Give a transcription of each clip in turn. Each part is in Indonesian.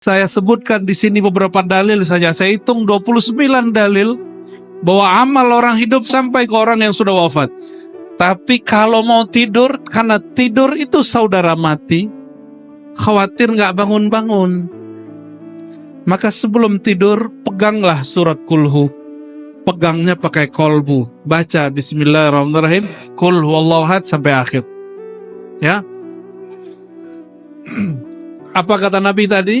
Saya sebutkan di sini beberapa dalil saja. Saya hitung 29 dalil bahwa amal orang hidup sampai ke orang yang sudah wafat. Tapi kalau mau tidur, karena tidur itu saudara mati, khawatir nggak bangun-bangun. Maka sebelum tidur, peganglah surat kulhu. Pegangnya pakai kolbu. Baca bismillahirrahmanirrahim, kul huwallahu ahad sampai akhir. Ya. Apa kata Nabi tadi?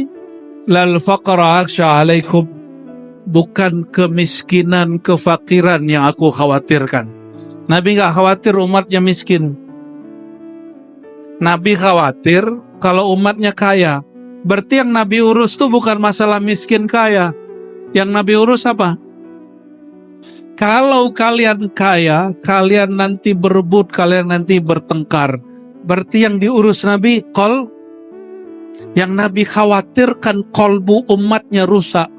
Lal faqra akhsha alaikum. Bukan kemiskinan, kefakiran yang aku khawatirkan. Nabi gak khawatir umatnya miskin. Nabi khawatir kalau umatnya kaya. Berarti yang Nabi urus itu bukan masalah miskin kaya. Yang Nabi urus apa? Kalau kalian kaya, kalian nanti berebut, kalian nanti bertengkar. Berarti yang diurus Nabi yang Nabi khawatirkan kolbu umatnya rusak.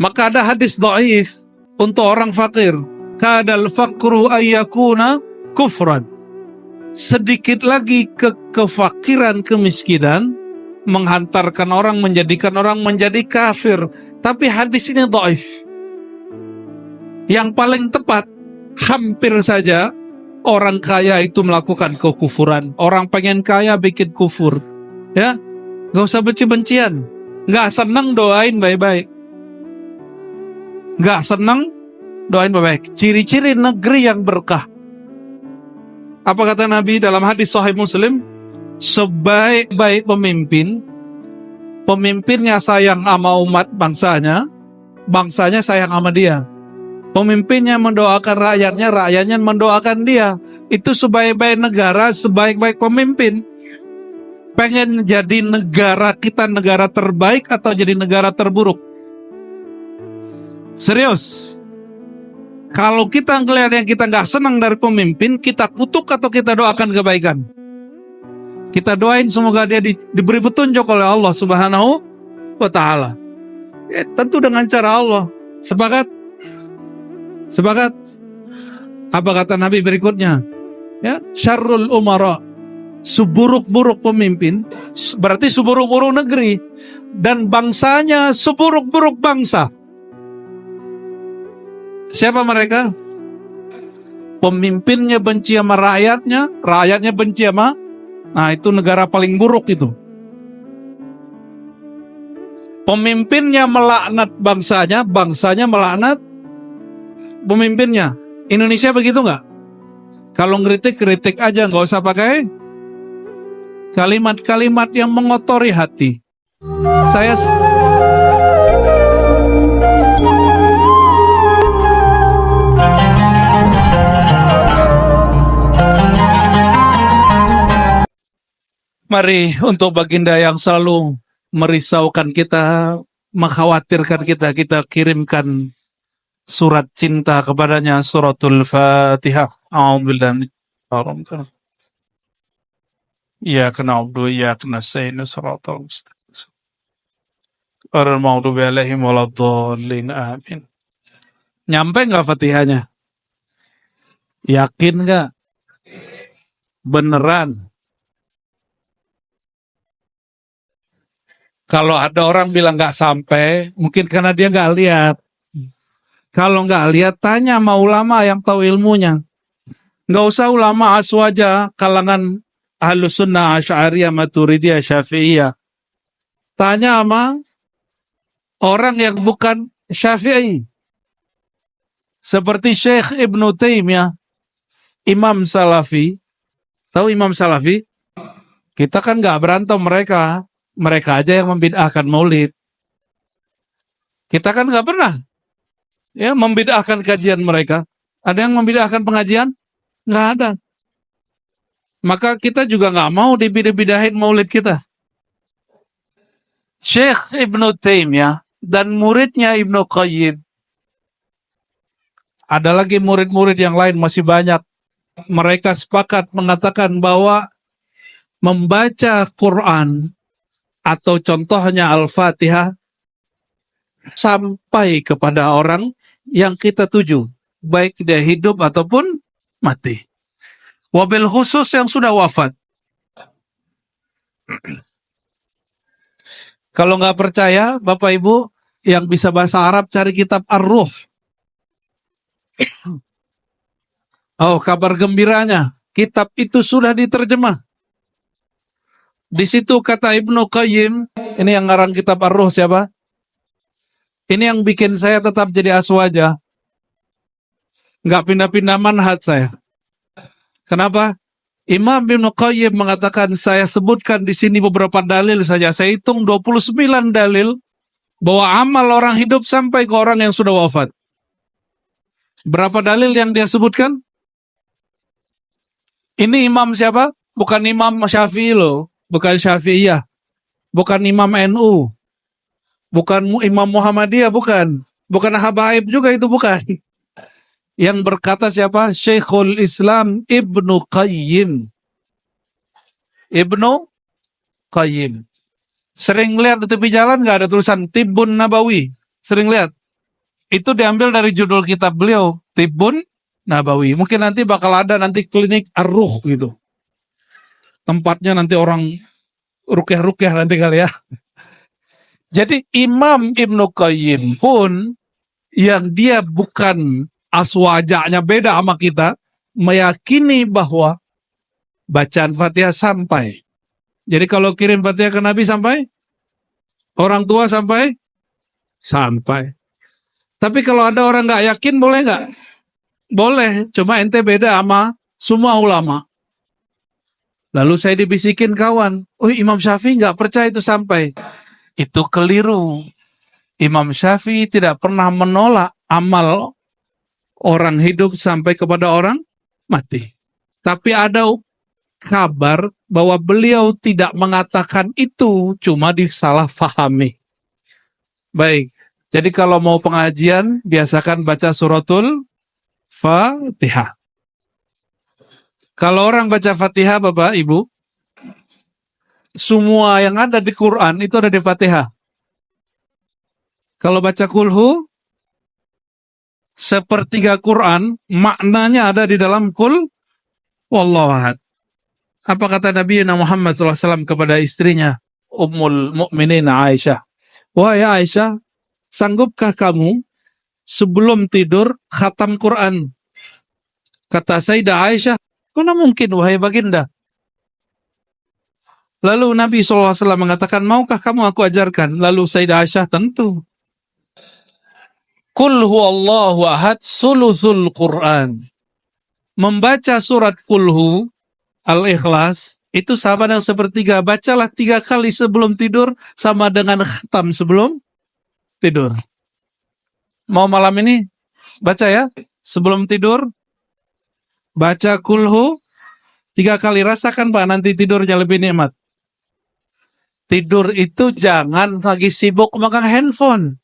Maka ada hadis dhaif untuk orang fakir. Kadal faqru ayyakuna kufran. Sedikit lagi kefakiran, kemiskinan menghantarkan orang, menjadikan orang menjadi kafir. Tapi hadis ini dhaif. Yang paling tepat, hampir saja orang kaya itu melakukan kekufuran. Orang pengen kaya bikin kufur. Ya, gak usah benci-bencian. Gak senang doain baik-baik. Gak senang doain baik-baik. Ciri-ciri negeri yang berkah. Apa kata Nabi dalam hadis Sahih Muslim? Sebaik-baik pemimpin, pemimpinnya sayang sama umat bangsanya, bangsanya sayang sama dia. Pemimpinnya mendoakan rakyatnya, rakyatnya mendoakan dia. Itu sebaik-baik negara, sebaik-baik pemimpin. Pengen jadi negara kita negara terbaik atau jadi negara terburuk? Serius. Kalau kita ngelihat yang kita nggak senang dari pemimpin, kita kutuk atau kita doakan kebaikan? Kita doain semoga dia diberi petunjuk oleh Allah Subhanahu wa Ta'ala. Ya, tentu dengan cara Allah. Sepakat? Sepakat? Apa kata Nabi berikutnya? Ya, syarrul umara. Seburuk-buruk pemimpin, berarti seburuk-buruk negeri. Dan bangsanya seburuk-buruk bangsa. Siapa mereka? Pemimpinnya benci sama rakyatnya, rakyatnya benci sama. Nah, itu negara paling buruk itu. Pemimpinnya melaknat bangsanya, bangsanya melaknat pemimpinnya. Indonesia begitu nggak? Kalau ngeritik, kritik aja, nggak usah pakai kalimat-kalimat yang mengotori hati. Saya mari untuk baginda yang selalu merisaukan kita, mengkhawatirkan kita, kita kirimkan surat cinta kepadanya, suratul Fatihah. A'udzubillahi minasyaitonir rajim. Iyyaka na'budu wa iyyaka nasta'in, shiratal mustaqim. Ghairil maghdubi 'alaihim waladdallin. Amin. Nyampe nggak Fatihahnya? Yakin nggak? Beneran? Kalau ada orang bilang nggak sampai, mungkin karena dia nggak lihat. Kalau nggak lihat, tanya sama ulama yang tahu ilmunya. Nggak usah ulama aswaja, kalangan Ahlus Sunnah, Asy'ariyah, Maturidiyah, Syafi'iyah. Tanya sama orang yang bukan Syafi'i. Seperti Syekh Ibnu Taimiyah, Imam Salafi. Tahu Imam Salafi? Kita kan nggak berantem mereka. Mereka aja yang membid'ahkan maulid. Kita kan nggak pernah ya membid'ahkan kajian mereka. Ada yang membid'ahkan pengajian? Nggak ada. Maka kita juga nggak mau dibidah-bidahin maulid kita. Syekh Ibnu Taimiyah dan muridnya Ibnu Qayyim. Ada lagi murid-murid yang lain masih banyak. Mereka sepakat mengatakan bahwa membaca Quran atau contohnya Al-Fatihah sampai kepada orang yang kita tuju, baik dia hidup ataupun mati. Wabil khusus yang sudah wafat. Kalau nggak percaya, Bapak Ibu yang bisa bahasa Arab cari kitab Ar-Ruh. Oh, kabar gembiranya, kitab itu sudah diterjemah. Di situ kata Ibnu Qayyim, ini yang ngarang kitab Ar-Ruh siapa? Ini yang bikin saya tetap jadi aswaja. Nggak pindah-pindah manhaj saya. Kenapa? Imam Ibnu Qayyim mengatakan, saya sebutkan di sini beberapa dalil saja. Saya hitung 29 dalil bahwa amal orang hidup sampai ke orang yang sudah wafat. Berapa dalil yang dia sebutkan? Ini imam siapa? Bukan Imam Syafi'i loh. Bukan Syafi'iyah. Bukan Imam NU. Bukan Imam Muhammadiyah, bukan. Bukan Habaib juga, itu bukan. Yang berkata siapa? Syekhul Islam Ibnu Qayyim. Ibnu Qayyim. Sering lihat di tepi jalan nggak ada tulisan Tibbun Nabawi? Sering lihat? Itu diambil dari judul kitab beliau, Tibbun Nabawi. Mungkin nanti bakal ada nanti klinik Ar-Ruh gitu. Tempatnya nanti orang rukyah-rukyah nanti kali ya. Jadi Imam Ibnu Qayyim pun yang dia bukan aswajanya beda sama kita, meyakini bahwa bacaan Fatihah sampai. Jadi kalau kirim Fatihah ke Nabi sampai, orang tua sampai, sampai. Tapi kalau ada orang nggak yakin, boleh nggak? Boleh, cuma ente beda sama semua ulama. Lalu saya dibisikin kawan, oh Imam Syafi'i nggak percaya itu sampai. Itu keliru. Imam Syafi'i tidak pernah menolak amal orang hidup sampai kepada orang mati. Tapi ada kabar bahwa beliau tidak mengatakan itu, cuma disalahfahami. Baik, jadi kalau mau pengajian, biasakan baca suratul Fatihah. Kalau orang baca Fatihah, Bapak, Ibu, semua yang ada di Quran itu ada di Fatihah. Kalau baca kulhu, sepertiga Quran, maknanya ada di dalam kul wallahu ahad. Apa kata Nabi Muhammad SAW kepada istrinya, Ummul Mukminin Aisyah? Wahai Aisyah, sanggupkah kamu sebelum tidur khatam Quran? Kata Sayyidah Aisyah, mana mungkin wahai baginda? Lalu Nabi SAW mengatakan, maukah kamu aku ajarkan? Lalu Sayyidah Aisyah, tentu. Qul huwallahu ahad sulusul Quran. Membaca surat kulhu Al-Ikhlas itu sama dengan sepertiga. Bacalah 3 kali sebelum tidur sama dengan khatam sebelum tidur. Mau malam ini baca ya, sebelum tidur baca kulhu 3 kali. Rasakan Pak, nanti tidurnya lebih nikmat. Tidur itu jangan lagi sibuk megang handphone.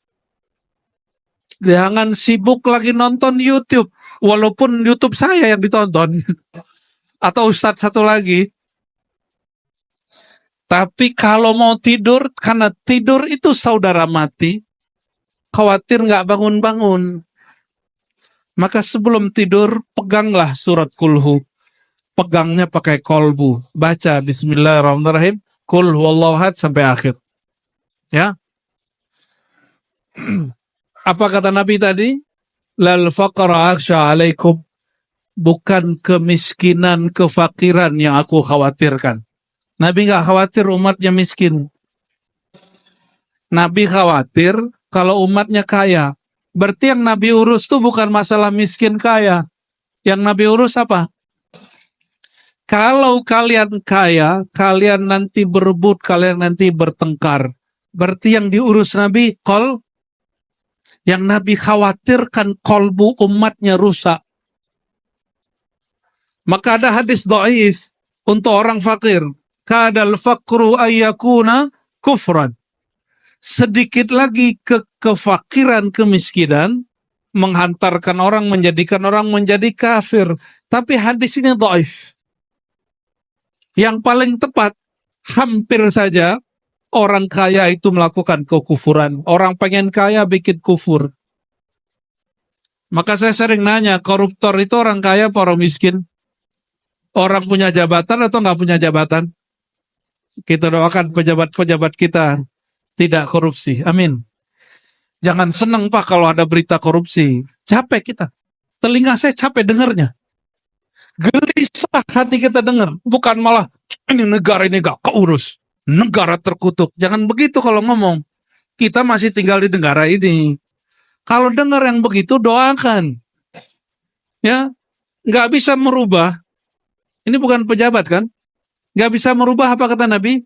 Jangan sibuk lagi nonton YouTube. Walaupun YouTube saya yang ditonton. Atau ustadz satu lagi. Tapi kalau mau tidur, karena tidur itu saudara mati, khawatir nggak bangun-bangun. Maka sebelum tidur, peganglah surat kulhu. Pegangnya pakai kolbu. Baca Bismillahirrahmanirrahim. Qul huwallahu ahad sampai akhir. Ya. Apa kata Nabi tadi? Lal faqra akhsha alaikum. Bukan kemiskinan, kefakiran yang aku khawatirkan. Nabi nggak khawatir umatnya miskin. Nabi khawatir kalau umatnya kaya. Berarti yang Nabi urus itu bukan masalah miskin kaya. Yang Nabi urus apa? Kalau kalian kaya, kalian nanti berebut, kalian nanti bertengkar. Berarti yang diurus Nabi yang Nabi khawatirkan kolbu umatnya rusak. Maka ada hadis dhaif untuk orang fakir. Kadal fakru ayyakuna kufran. Sedikit lagi kefakiran, kemiskinan menghantarkan orang, menjadikan orang menjadi kafir. Tapi hadis ini dhaif. Yang paling tepat, hampir saja orang kaya itu melakukan kekufuran. Orang pengen kaya bikin kufur. Maka saya sering nanya, koruptor itu orang kaya apa orang miskin? Orang punya jabatan atau nggak punya jabatan? Kita doakan pejabat-pejabat kita tidak korupsi. Amin. Jangan senang Pak kalau ada berita korupsi. Capek kita. Telinga saya capek dengarnya. Gelisah hati kita dengar. Bukan malah ini negara ini gak keurus. Negara terkutuk. Jangan begitu kalau ngomong. Kita masih tinggal di negara ini. Kalau dengar yang begitu doakan. Ya, nggak bisa merubah. Ini bukan pejabat kan? Nggak bisa merubah apa kata Nabi?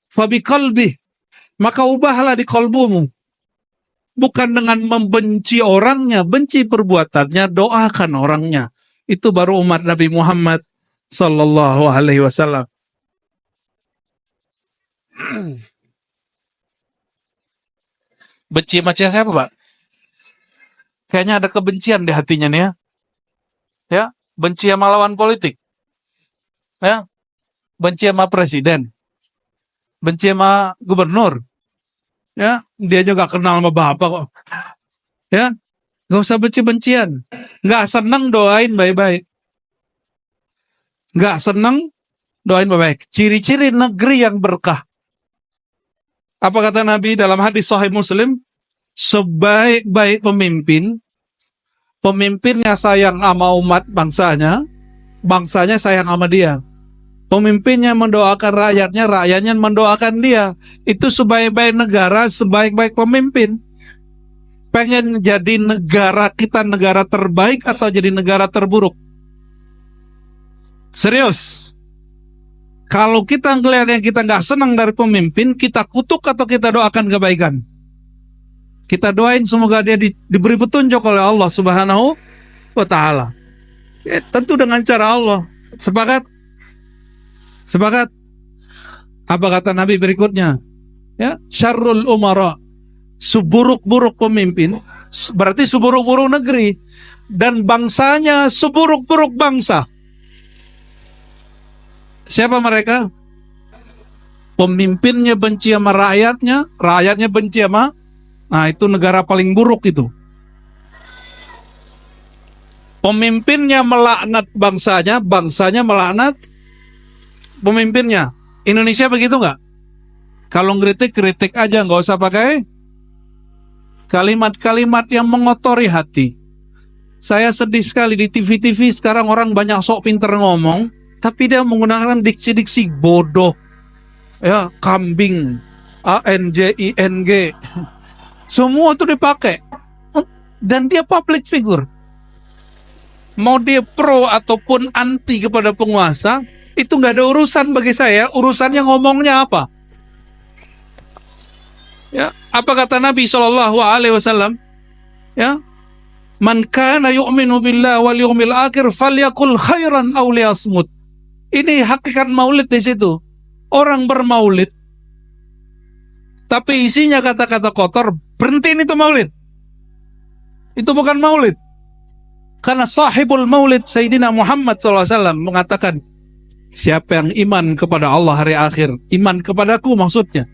Fabi qalbi. Maka ubahlah di kolbumu. Bukan dengan membenci orangnya, benci perbuatannya, doakan orangnya. Itu baru umat Nabi Muhammad sallallahu alaihi wasallam. Benci sama siapa, Pak? Kayaknya ada kebencian di hatinya nih ya. Ya, benci sama lawan politik. Ya, benci sama presiden. Benci sama gubernur. Ya, dia juga kenal sama bapak kok. Ya, gak usah benci-bencian. Gak senang doain baik-baik. Gak senang doain baik-baik. Ciri-ciri negeri yang berkah. Apa kata Nabi dalam hadis Sahih Muslim? Sebaik-baik pemimpin, pemimpinnya sayang sama umat bangsanya, bangsanya sayang sama dia. Pemimpinnya mendoakan rakyatnya, rakyatnya mendoakan dia. Itu sebaik-baik negara, sebaik-baik pemimpin. Pengen jadi negara kita negara terbaik atau jadi negara terburuk? Serius. Kalau kita ngelihat yang kita nggak senang dari pemimpin, kita kutuk atau kita doakan kebaikan? Kita doain semoga dia diberi petunjuk oleh Allah Subhanahu wa Ta'ala. Ya, tentu dengan cara Allah. Sepakat? Sepakat? Apa kata Nabi berikutnya? Ya, syarrul umara, seburuk-buruk pemimpin, berarti seburuk-buruk negeri, dan bangsanya seburuk-buruk bangsa. Siapa mereka? Pemimpinnya benci sama rakyatnya, rakyatnya benci sama, nah itu negara paling buruk itu. Pemimpinnya melaknat bangsanya, bangsanya melaknat pemimpinnya. Indonesia begitu nggak? Kalau ngeritik, kritik aja, nggak usah pakai kalimat-kalimat yang mengotori hati. Saya sedih sekali di TV-TV sekarang orang banyak sok pinter ngomong, tapi dia menggunakan diksi-diksi bodoh, ya, kambing, ANJING, semua itu dipakai. Dan dia public figure. Mau dia pro ataupun anti kepada penguasa, itu nggak ada urusan bagi saya. Urusannya ngomongnya apa? Ya, apa kata Nabi SAW? Ya, man kana yu'minu billahi wal yawmil akhir falyakul khairan aw liyasmut. Ini hakikat maulid di situ. Orang bermaulid, tapi isinya kata-kata kotor, berhentiin itu maulid. Itu bukan maulid. Karena sahibul maulid Sayyidina Muhammad SAW mengatakan, siapa yang iman kepada Allah hari akhir, iman kepadaku maksudnya,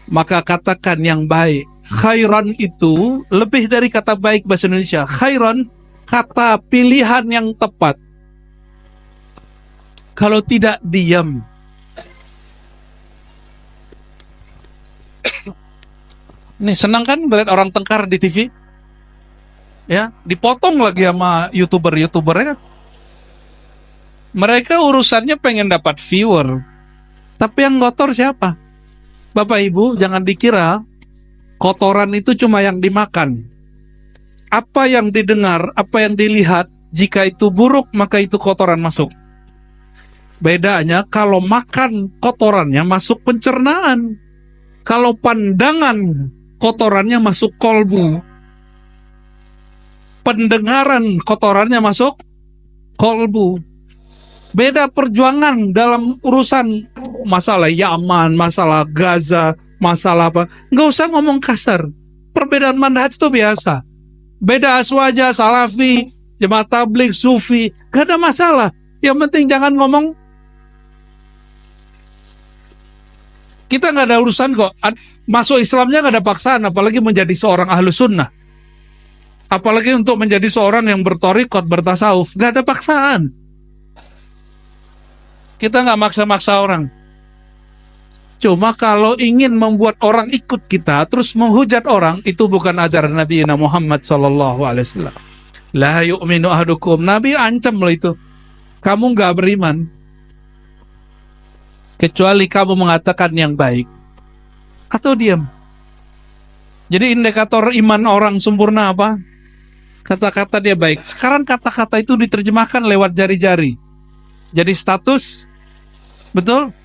maka katakan yang baik. Khairan itu lebih dari kata baik bahasa Indonesia. Khairan, kata pilihan yang tepat. Kalau tidak, diam. Nih, senang kan melihat orang tengkar di TV? Ya, dipotong lagi sama YouTuber-YouTubernya. Mereka urusannya pengen dapat viewer. Tapi yang kotor siapa? Bapak Ibu, jangan dikira kotoran itu cuma yang dimakan. Apa yang didengar, apa yang dilihat, jika itu buruk, maka itu kotoran masuk. Bedanya kalau makan kotorannya masuk pencernaan. Kalau pandangan kotorannya masuk kolbu. Pendengaran kotorannya masuk kolbu. Beda perjuangan dalam urusan masalah Yaman, masalah Gaza, masalah apa. Nggak usah ngomong kasar. Perbedaan manhaj itu biasa. Beda aswaja, salafi, jemaah tabligh, sufi, gak ada masalah. Yang penting jangan ngomong. Kita nggak ada urusan kok. Masuk Islamnya nggak ada paksaan, apalagi menjadi seorang ahlu sunnah. Apalagi untuk menjadi seorang yang bertorikot, bertasawuf, nggak ada paksaan. Kita nggak maksa-maksa orang. Cuma kalau ingin membuat orang ikut kita, terus menghujat orang, itu bukan ajaran Nabi Muhammad SAW. La yu'minu ahadukum. Nabi ancam loh itu. Kamu nggak beriman kecuali kamu mengatakan yang baik atau diam. Jadi indikator iman orang sempurna apa? Kata-kata dia baik. Sekarang kata-kata itu diterjemahkan lewat jari-jari. Jadi status, betul?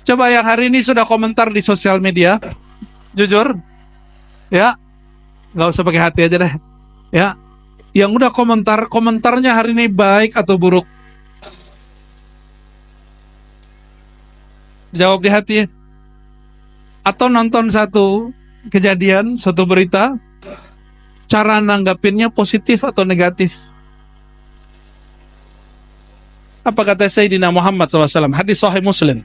Coba yang hari ini sudah komentar di sosial media, jujur, ya, nggak usah pakai hati aja deh, ya. Yang udah komentarnya hari ini baik atau buruk? Jawab di hati. Atau nonton satu kejadian, satu berita, cara nanggapinnya positif atau negatif? Apa kata Sayyidina Muhammad SAW? Hadis Sahih Muslim.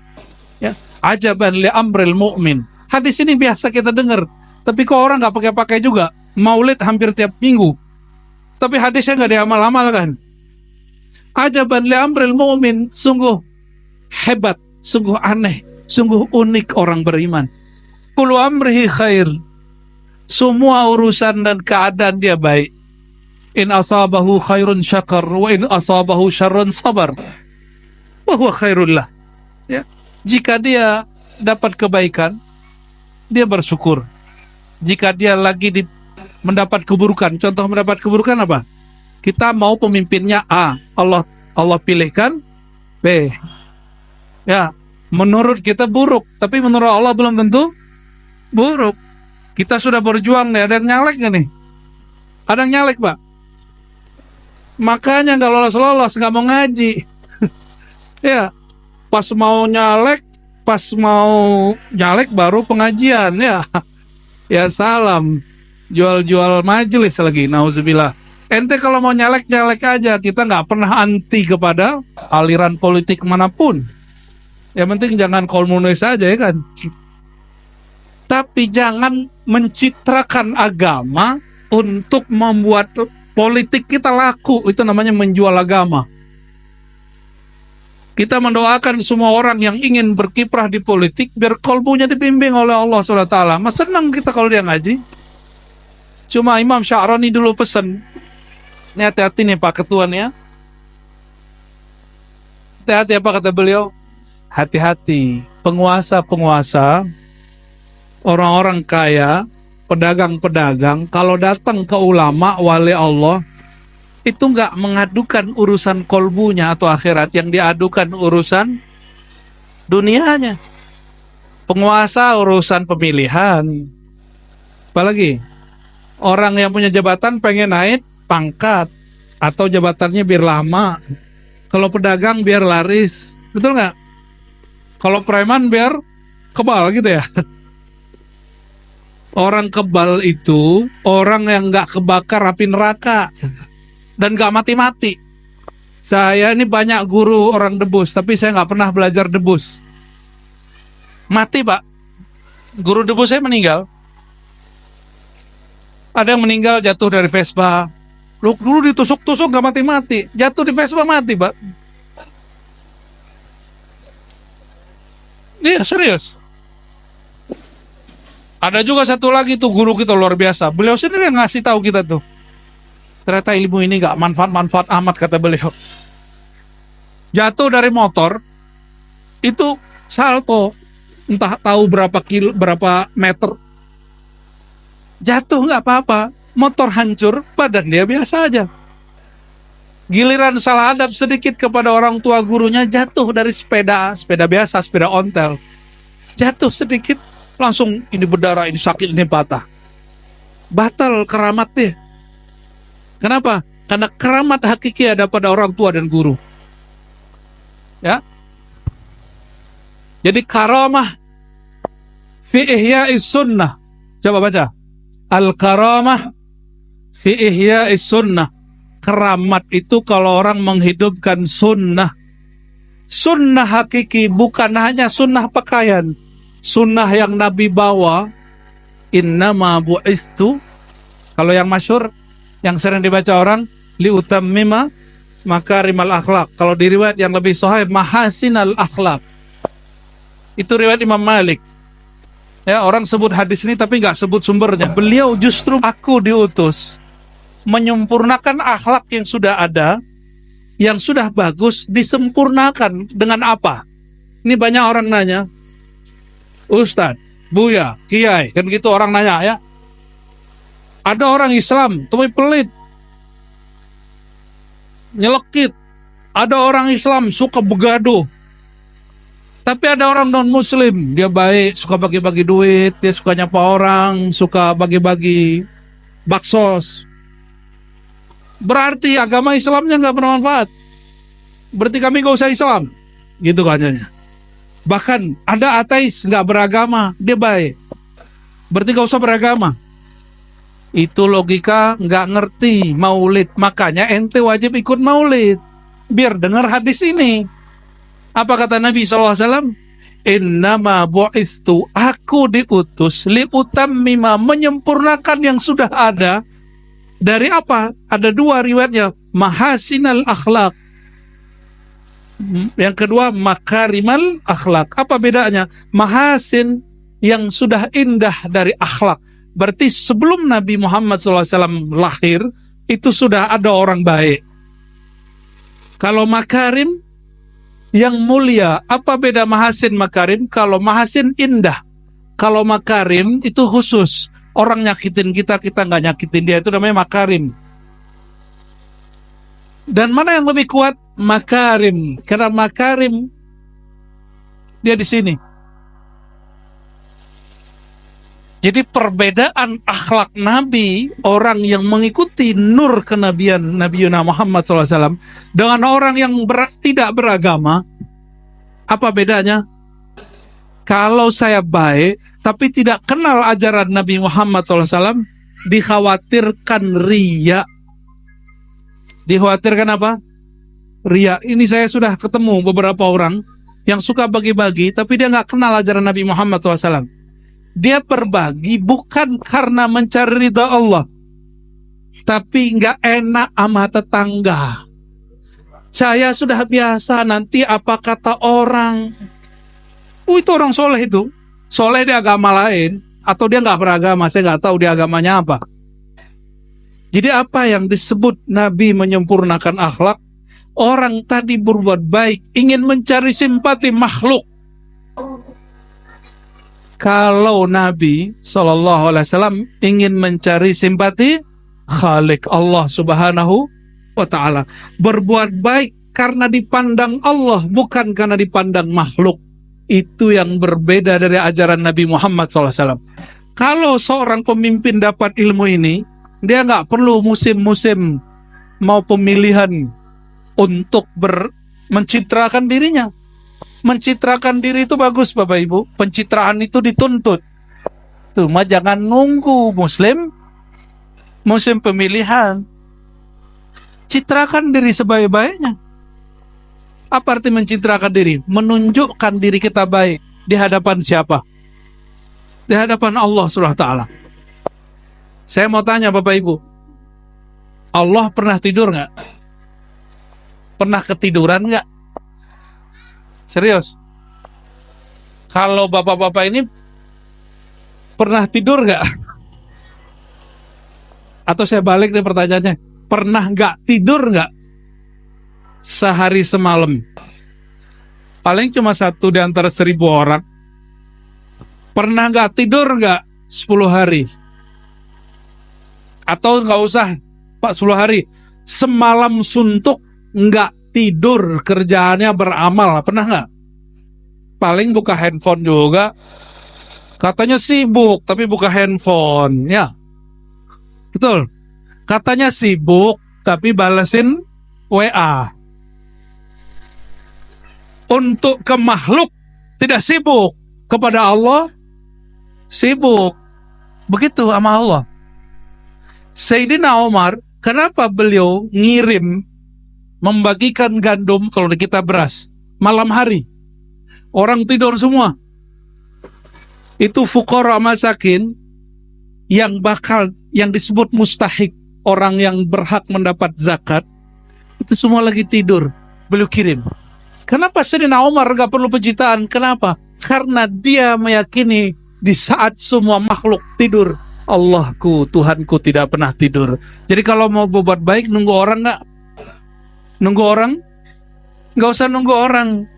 Ya, ajaban li amril mu'min. Hadis ini biasa kita dengar, tapi kok orang nggak pakai-pakai juga. Maulid hampir tiap minggu, tapi hadisnya nggak diamal-amalkan. Ajaban li amril mu'min, sungguh hebat, sungguh aneh, sungguh unik orang beriman. Kullu amrihi khair. Semua urusan dan keadaan dia baik. In asabahu khairun syakar, wa in asabahu syarrun sabar. Wa huwa khairullah. Ya. Jika dia dapat kebaikan, dia bersyukur. Jika dia lagi mendapat keburukan, contoh mendapat keburukan apa? Kita mau pemimpinnya A, Allah pilihkan B. Ya, menurut kita buruk, tapi menurut Allah belum tentu buruk. Kita sudah berjuang nih, ada yang nyalek gak nih? Ada yang nyalek, Pak. Makanya nggak lolos, nggak mau ngaji. Ya, pas mau nyalek baru pengajian, ya. Ya salam, jual-jual majelis lagi, nauzubillah. Ente kalau mau nyalek aja, kita nggak pernah anti kepada aliran politik manapun. Yang penting jangan komunis saja ya kan. Tapi jangan mencitrakan agama untuk membuat politik kita laku. Itu namanya menjual agama. Kita mendoakan semua orang yang ingin berkiprah di politik biar kolbunya dibimbing oleh Allah SWT. Mas senang kita kalau dia ngaji. Cuma Imam Sya'rani dulu pesan, ini hati-hati nih Pak Ketua nih ya. Hati-hati apa kata beliau? Hati-hati, penguasa-penguasa, orang-orang kaya, pedagang-pedagang, kalau datang ke ulama, wali Allah, itu nggak mengadukan urusan kolbunya atau akhirat, yang diadukan urusan dunianya. Penguasa urusan pemilihan. Apalagi orang yang punya jabatan pengen naik pangkat atau jabatannya biar lama. Kalau pedagang biar laris, betul nggak? Kalau preman biar kebal gitu ya. Orang kebal itu orang yang nggak kebakar api neraka dan nggak mati-mati. Saya ini banyak guru orang debus, tapi saya nggak pernah belajar debus. Mati Pak. Guru debus saya meninggal. Ada yang meninggal jatuh dari Vespa. Lu dulu ditusuk-tusuk nggak mati-mati, jatuh di Vespa mati Pak. Iya serius. Ada juga satu lagi tuh guru kita luar biasa. Beliau sendiri yang ngasih tahu kita tuh. Ternyata ilmu ini gak manfaat-manfaat amat kata beliau. Jatuh dari motor itu salto, entah tahu berapa meter. Jatuh nggak apa-apa, motor hancur, badan dia biasa aja. Giliran salah adab sedikit kepada orang tua gurunya, jatuh dari sepeda biasa, sepeda ontel. Jatuh sedikit, langsung ini berdarah, ini sakit, ini patah. Batal keramatnya. Kenapa? Karena keramat hakiki ada pada orang tua dan guru. Ya. Jadi karamah fi ihya'is sunnah. Coba baca. Al-karamah fi ihya'is sunnah. Keramat itu kalau orang menghidupkan sunnah. Sunnah hakiki, bukan hanya sunnah pakaian. Sunnah yang Nabi bawa. Innama bu'istu. Kalau yang masyhur, yang sering dibaca orang, liutammima makarimal akhlak. Kalau di riwayat yang lebih sahih, mahasinal akhlak. Itu riwayat Imam Malik. Ya, orang sebut hadis ini tapi nggak sebut sumbernya. Beliau justru, aku diutus menyempurnakan akhlak yang sudah ada, yang sudah bagus, disempurnakan dengan apa? Ini banyak orang nanya, Ustadz, Buya, Kiai, kan gitu orang nanya ya. Ada orang Islam, tapi pelit, nyelekit. Ada orang Islam suka begaduh. Tapi ada orang non-muslim, dia baik, suka bagi-bagi duit, dia suka nyapa orang, suka bagi-bagi baksos. Berarti agama Islamnya nggak bermanfaat. Berarti kami nggak usah Islam, gitu katanya. Bahkan ada ateis nggak beragama, dia baik. Berarti nggak usah beragama. Itu logika nggak ngerti maulid. Makanya ente wajib ikut maulid biar dengar hadis ini. Apa kata Nabi SAW? Innama bu'istu, aku diutus liutammima, menyempurnakan yang sudah ada. Dari apa? Ada dua riwayatnya, mahasinal akhlak. Yang kedua, makarimal akhlak. Apa bedanya? Mahasin yang sudah indah dari akhlak. Berarti sebelum Nabi Muhammad SAW lahir, itu sudah ada orang baik. Kalau makarim, yang mulia. Apa beda mahasin makarim? Kalau mahasin indah, kalau makarim itu khusus. Orang nyakitin kita, kita nggak nyakitin dia, itu namanya makarim. Dan mana yang lebih kuat? Makarim. Karena makarim dia di sini. Jadi perbedaan akhlak Nabi, orang yang mengikuti nur kenabian Nabi Muhammad SAW dengan orang yang tidak beragama, apa bedanya? Kalau saya baik, tapi tidak kenal ajaran Nabi Muhammad SAW, dikhawatirkan riya. Dikhawatirkan apa? Riya. Ini saya sudah ketemu beberapa orang yang suka bagi-bagi, tapi dia nggak kenal ajaran Nabi Muhammad SAW. Dia berbagi bukan karena mencari ridha Allah, tapi nggak enak sama tetangga. Saya sudah biasa, nanti apa kata orang. Itu orang soleh itu. Soleh di agama lain, atau dia nggak beragama, saya nggak tahu dia agamanya apa. Jadi apa yang disebut Nabi menyempurnakan akhlak? Orang tadi berbuat baik, ingin mencari simpati makhluk. Kalau Nabi SAW ingin mencari simpati Khalik, Allah Subhanahu wa Ta'ala, berbuat baik karena dipandang Allah, bukan karena dipandang makhluk. Itu yang berbeda dari ajaran Nabi Muhammad SAW. Kalau seorang pemimpin dapat ilmu ini, dia nggak perlu musim-musim mau pemilihan untuk mencitrakan dirinya. Mencitrakan diri itu bagus Bapak Ibu. Pencitraan itu dituntut. Cuma jangan nunggu musim pemilihan. Citrakan diri sebaik-baiknya. Apa arti mencitrakan diri? Menunjukkan diri kita baik. Di hadapan siapa? Di hadapan Allah SWT. Saya mau tanya Bapak Ibu, Allah pernah tidur nggak? Pernah ketiduran nggak? Serius? Kalau bapak-bapak ini pernah tidur nggak? Atau saya balik nih pertanyaannya, pernah nggak tidur nggak sehari semalam? Paling cuma 1 di antara 1000 orang. Pernah nggak tidur nggak 10 hari? Atau nggak usah Pak 10 hari, semalam suntuk nggak tidur, kerjaannya beramal, pernah nggak? Paling buka handphone juga, katanya sibuk tapi buka handphone, ya betul. Katanya sibuk tapi balesin WA. Untuk ke makhluk tidak sibuk, kepada Allah sibuk. Begitu sama Allah. Sayyidina Umar, kenapa beliau ngirim membagikan gandum kalau kita beras malam hari? Orang tidur semua. Itu fuqara masakin yang disebut mustahik, orang yang berhak mendapat zakat, itu semua lagi tidur. Beliau kirim. Kenapa Sayyidina Umar gak perlu pencitraan? Kenapa? Karena dia meyakini di saat semua makhluk tidur, Allahku, Tuhanku tidak pernah tidur. Jadi kalau mau berbuat baik, nunggu orang gak? Nunggu orang? Gak usah nunggu orang.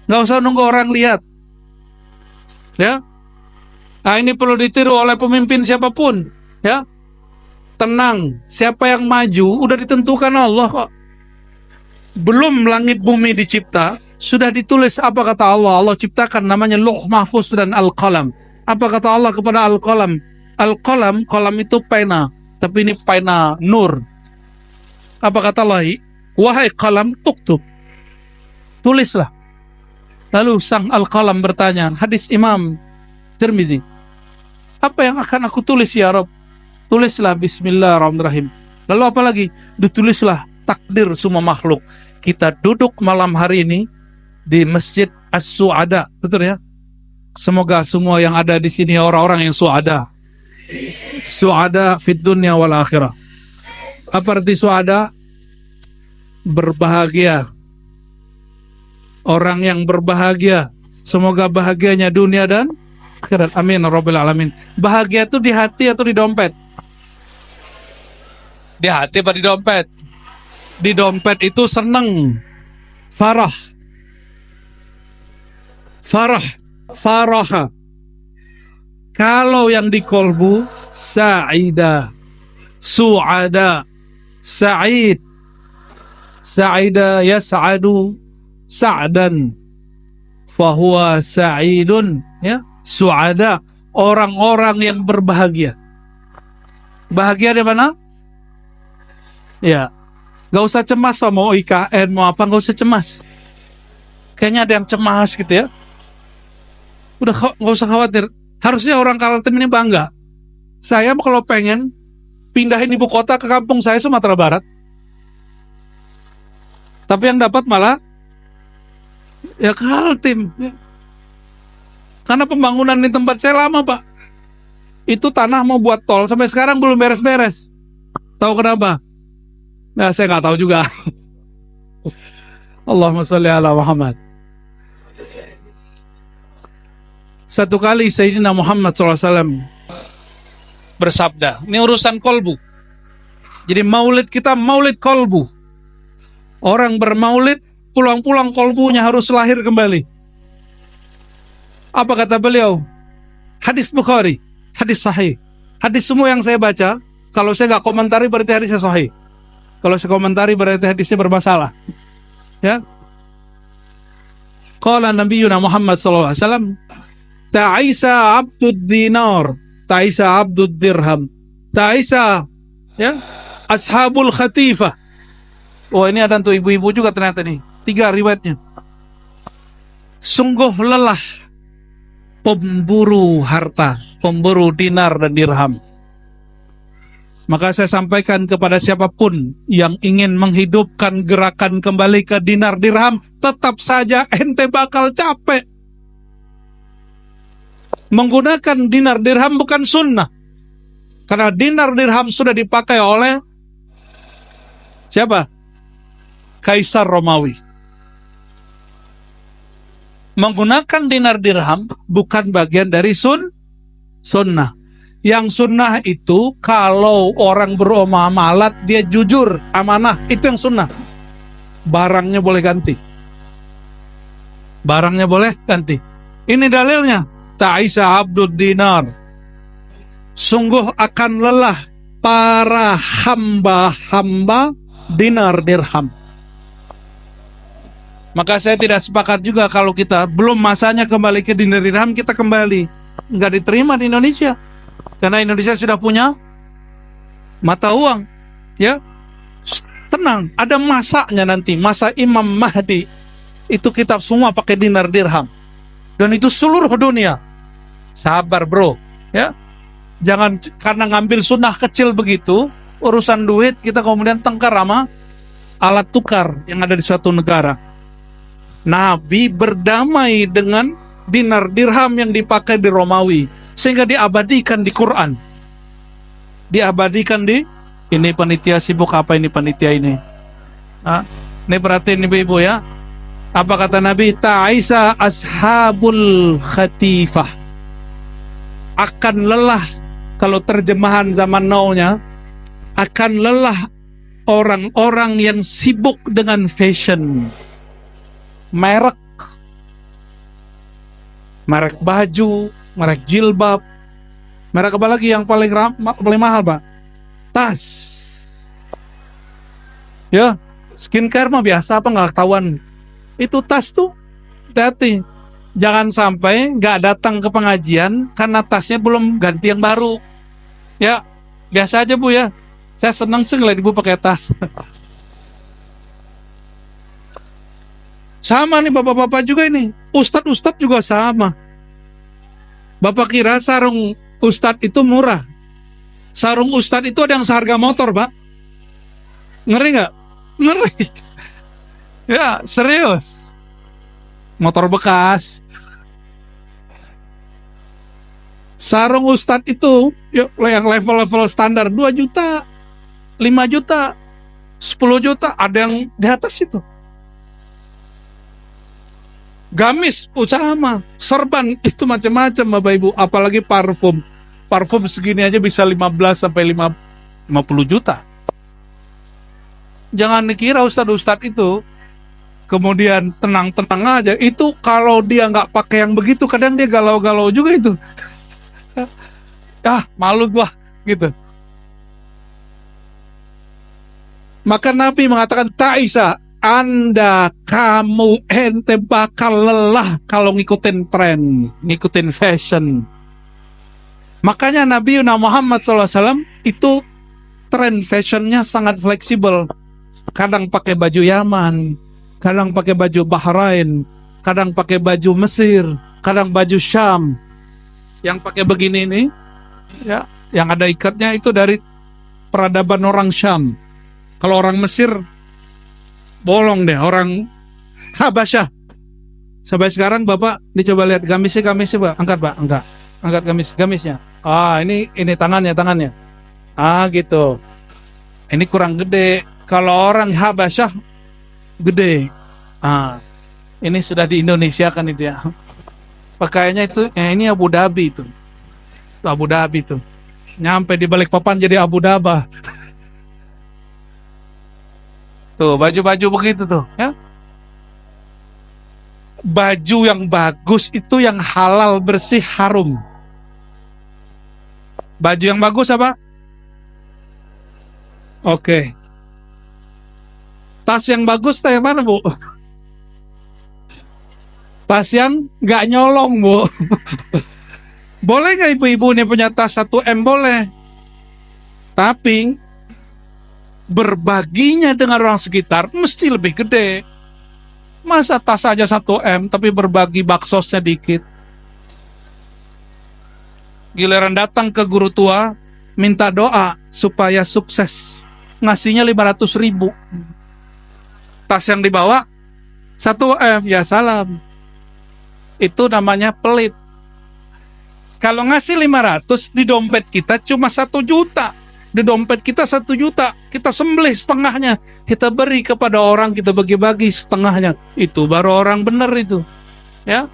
Gak usah nunggu orang lihat. Ya. Nah, ini perlu ditiru oleh pemimpin siapapun. Ya. Tenang, siapa yang maju udah ditentukan Allah kok. Belum langit bumi dicipta, sudah ditulis apa kata Allah. Allah ciptakan namanya Lauh Mahfuz dan Al-Qalam. Apa kata Allah kepada Al-Qalam? Al-Qalam, qalam itu pena, tapi ini pena nur. Apa kata Allah? Wahai qalam, uktub. Tulislah. Lalu sang Al-Qalam bertanya, hadis Imam Tirmizi, apa yang akan aku tulis ya Rabb? Tulislah Bismillahirrahmanirrahim. Lalu apa lagi? Ditulislah takdir semua makhluk. Kita duduk malam hari ini di Masjid As-Su'ada, betul ya? Semoga semua yang ada di sini orang-orang yang su'ada. Su'ada fid dunya wal akhirah. Apa arti su'ada? Berbahagia. Orang yang berbahagia. Semoga bahagianya dunia dan akhirat. Amin rabbil alamin. Bahagia itu di hati atau di dompet? Di hati apa di dompet? Di dompet itu senang, farah, faraha. Kalau yang di kolbu, sa'ida, su'ada, sa'id, sa'ida yas'adu, sa'dan, fahuwa sa'idun, ya, su'ada, orang-orang yang berbahagia. Bahagia di mana? Ya. Gak usah cemas mau IKN, mau apa, gak usah cemas. Kayaknya ada yang cemas gitu ya. Udah gak usah khawatir. Harusnya orang Kaltim ini bangga. Saya kalau pengen pindahin ibu kota ke kampung saya Sumatera Barat. Tapi yang dapat malah ya Kaltim. Karena pembangunan di tempat saya lama Pak. Itu tanah mau buat tol sampai sekarang belum beres-beres. Tahu kenapa? Nah, saya nggak tahu juga. Allahumma sholli ala Muhammad. Satu kali Sayyidina Muhammad SAW bersabda, ini urusan kolbu. Jadi maulid kita maulid kolbu. Orang bermaulid, pulang-pulang kolbunya harus lahir kembali. Apa kata beliau? Hadis Bukhari, hadis sahih. Hadis semua yang saya baca, kalau saya nggak komentari berarti hadisnya sahih. Kalau saya komentari berarti hadisnya bermasalah. Ya. Qala Nabiyuna Muhammad sallallahu alaihi wasallam, ta'isa abdud dinar, ta'isa abdud dirham, ta'isa ya, ashabul khatifah. Oh, ini ada untuk ibu-ibu juga ternyata nih. 3 riwayatnya. Sungguh lelah pemburu harta, pemburu dinar dan dirham. Maka saya sampaikan kepada siapapun yang ingin menghidupkan gerakan kembali ke dinar dirham, tetap saja ente bakal capek. Menggunakan dinar dirham bukan sunnah. Karena dinar dirham sudah dipakai oleh siapa? Kaisar Romawi. Menggunakan dinar dirham bukan bagian dari sunnah. Yang sunnah itu kalau orang bermuamalat dia jujur, amanah, itu yang sunnah. Barangnya boleh ganti. Barangnya boleh ganti. Ini dalilnya. Ta'isa abdud dinar. Sungguh akan lelah para hamba-hamba dinar dirham. Maka saya tidak sepakat juga kalau kita belum masanya kembali ke dinar dirham, kita kembali. Nggak diterima di Indonesia. Karena Indonesia sudah punya mata uang, ya. Tenang, ada masanya nanti, masa Imam Mahdi. Itu kitab semua pakai dinar dirham. Dan itu seluruh dunia. Sabar bro, ya. Jangan karena ngambil sunnah kecil begitu, urusan duit kita kemudian tengkar sama alat tukar yang ada di suatu negara. Nabi berdamai dengan dinar dirham yang dipakai di Romawi. Sehingga diabadikan di Quran. Diabadikan di, ini panitia sibuk apa ini panitia ini? Ini perhatiin ibu-ibu ya. Apa kata Nabi? Ta'isa ashabul khatifah. Akan lelah, kalau terjemahan zaman now-nya, akan lelah orang-orang yang sibuk dengan fashion. Merek baju, merek jilbab, merek apa lagi yang paling mahal, Pak? Tas. Ya, skincare mah biasa, apa nggak ketahuan. Itu tas tuh, hati-hati. Jangan sampai nggak datang ke pengajian karena tasnya belum ganti yang baru. Ya, biasa aja Bu ya. Saya senang sih ngeliat Ibu pakai tas. Sama nih bapak-bapak juga ini. Ustadz juga sama. Bapak kira sarung ustadz itu murah. Sarung ustadz itu ada yang seharga motor, Pak. Ngeri nggak? Ngeri. Ya, serius. Motor bekas. Sarung ustadz itu yang level-level standar 2 juta, 5 juta, 10 juta, ada yang di atas itu. Gamis, sama. Serban, itu macam-macam Bapak Ibu. Apalagi parfum. Parfum segini aja bisa 15 sampai 50 juta. Jangan dikira ustadz-ustadz itu kemudian tenang-tenang aja. Itu kalau dia nggak pakai yang begitu, kadang dia galau-galau juga itu. Malu gua gitu. Maka Nabi mengatakan, Ta'isa, kamu ente bakal lelah kalau ngikutin tren, ngikutin fashion. Makanya Nabi Muhammad SAW itu tren fashionnya sangat fleksibel. Kadang pakai baju Yaman, kadang pakai baju Bahrain, kadang pakai baju Mesir, kadang baju Syam. Yang pakai begini ini, ya, yang ada ikatnya itu dari peradaban orang Syam. Kalau orang Mesir, bolong deh, orang Habasyah. Sampai sekarang Bapak dicoba lihat gamisnya Pak, angkat Pak, angkat gamisnya. Ini tangannya. Gitu. Ini kurang gede. Kalau orang Habasyah gede. Ini sudah di Indonesia kan itu ya. Pakaiannya itu, ini Abu Dhabi itu. Itu Abu Dhabi itu. Nyampe di balik papan jadi Abu Dabah. Tuh, baju-baju begitu tuh, ya. Baju yang bagus itu yang halal, bersih, harum. Baju yang bagus apa? Oke. Tas yang bagus yang mana, Bu? Tas yang nggak nyolong, Bu. Boleh nggak ibu-ibu ini punya tas 1M? Boleh. Tapi berbaginya dengan orang sekitar mesti lebih gede. Masa tas aja 1M tapi berbagi baksosnya dikit. Giliran datang ke guru tua minta doa supaya sukses, ngasihnya 500.000. Tas yang dibawa 1M, ya salam. Itu namanya pelit. Kalau ngasih 500, di dompet kita cuma 1 juta. Di dompet kita 1 juta, kita sembelih setengahnya, kita beri kepada orang, kita bagi-bagi setengahnya. Itu baru orang benar itu, ya.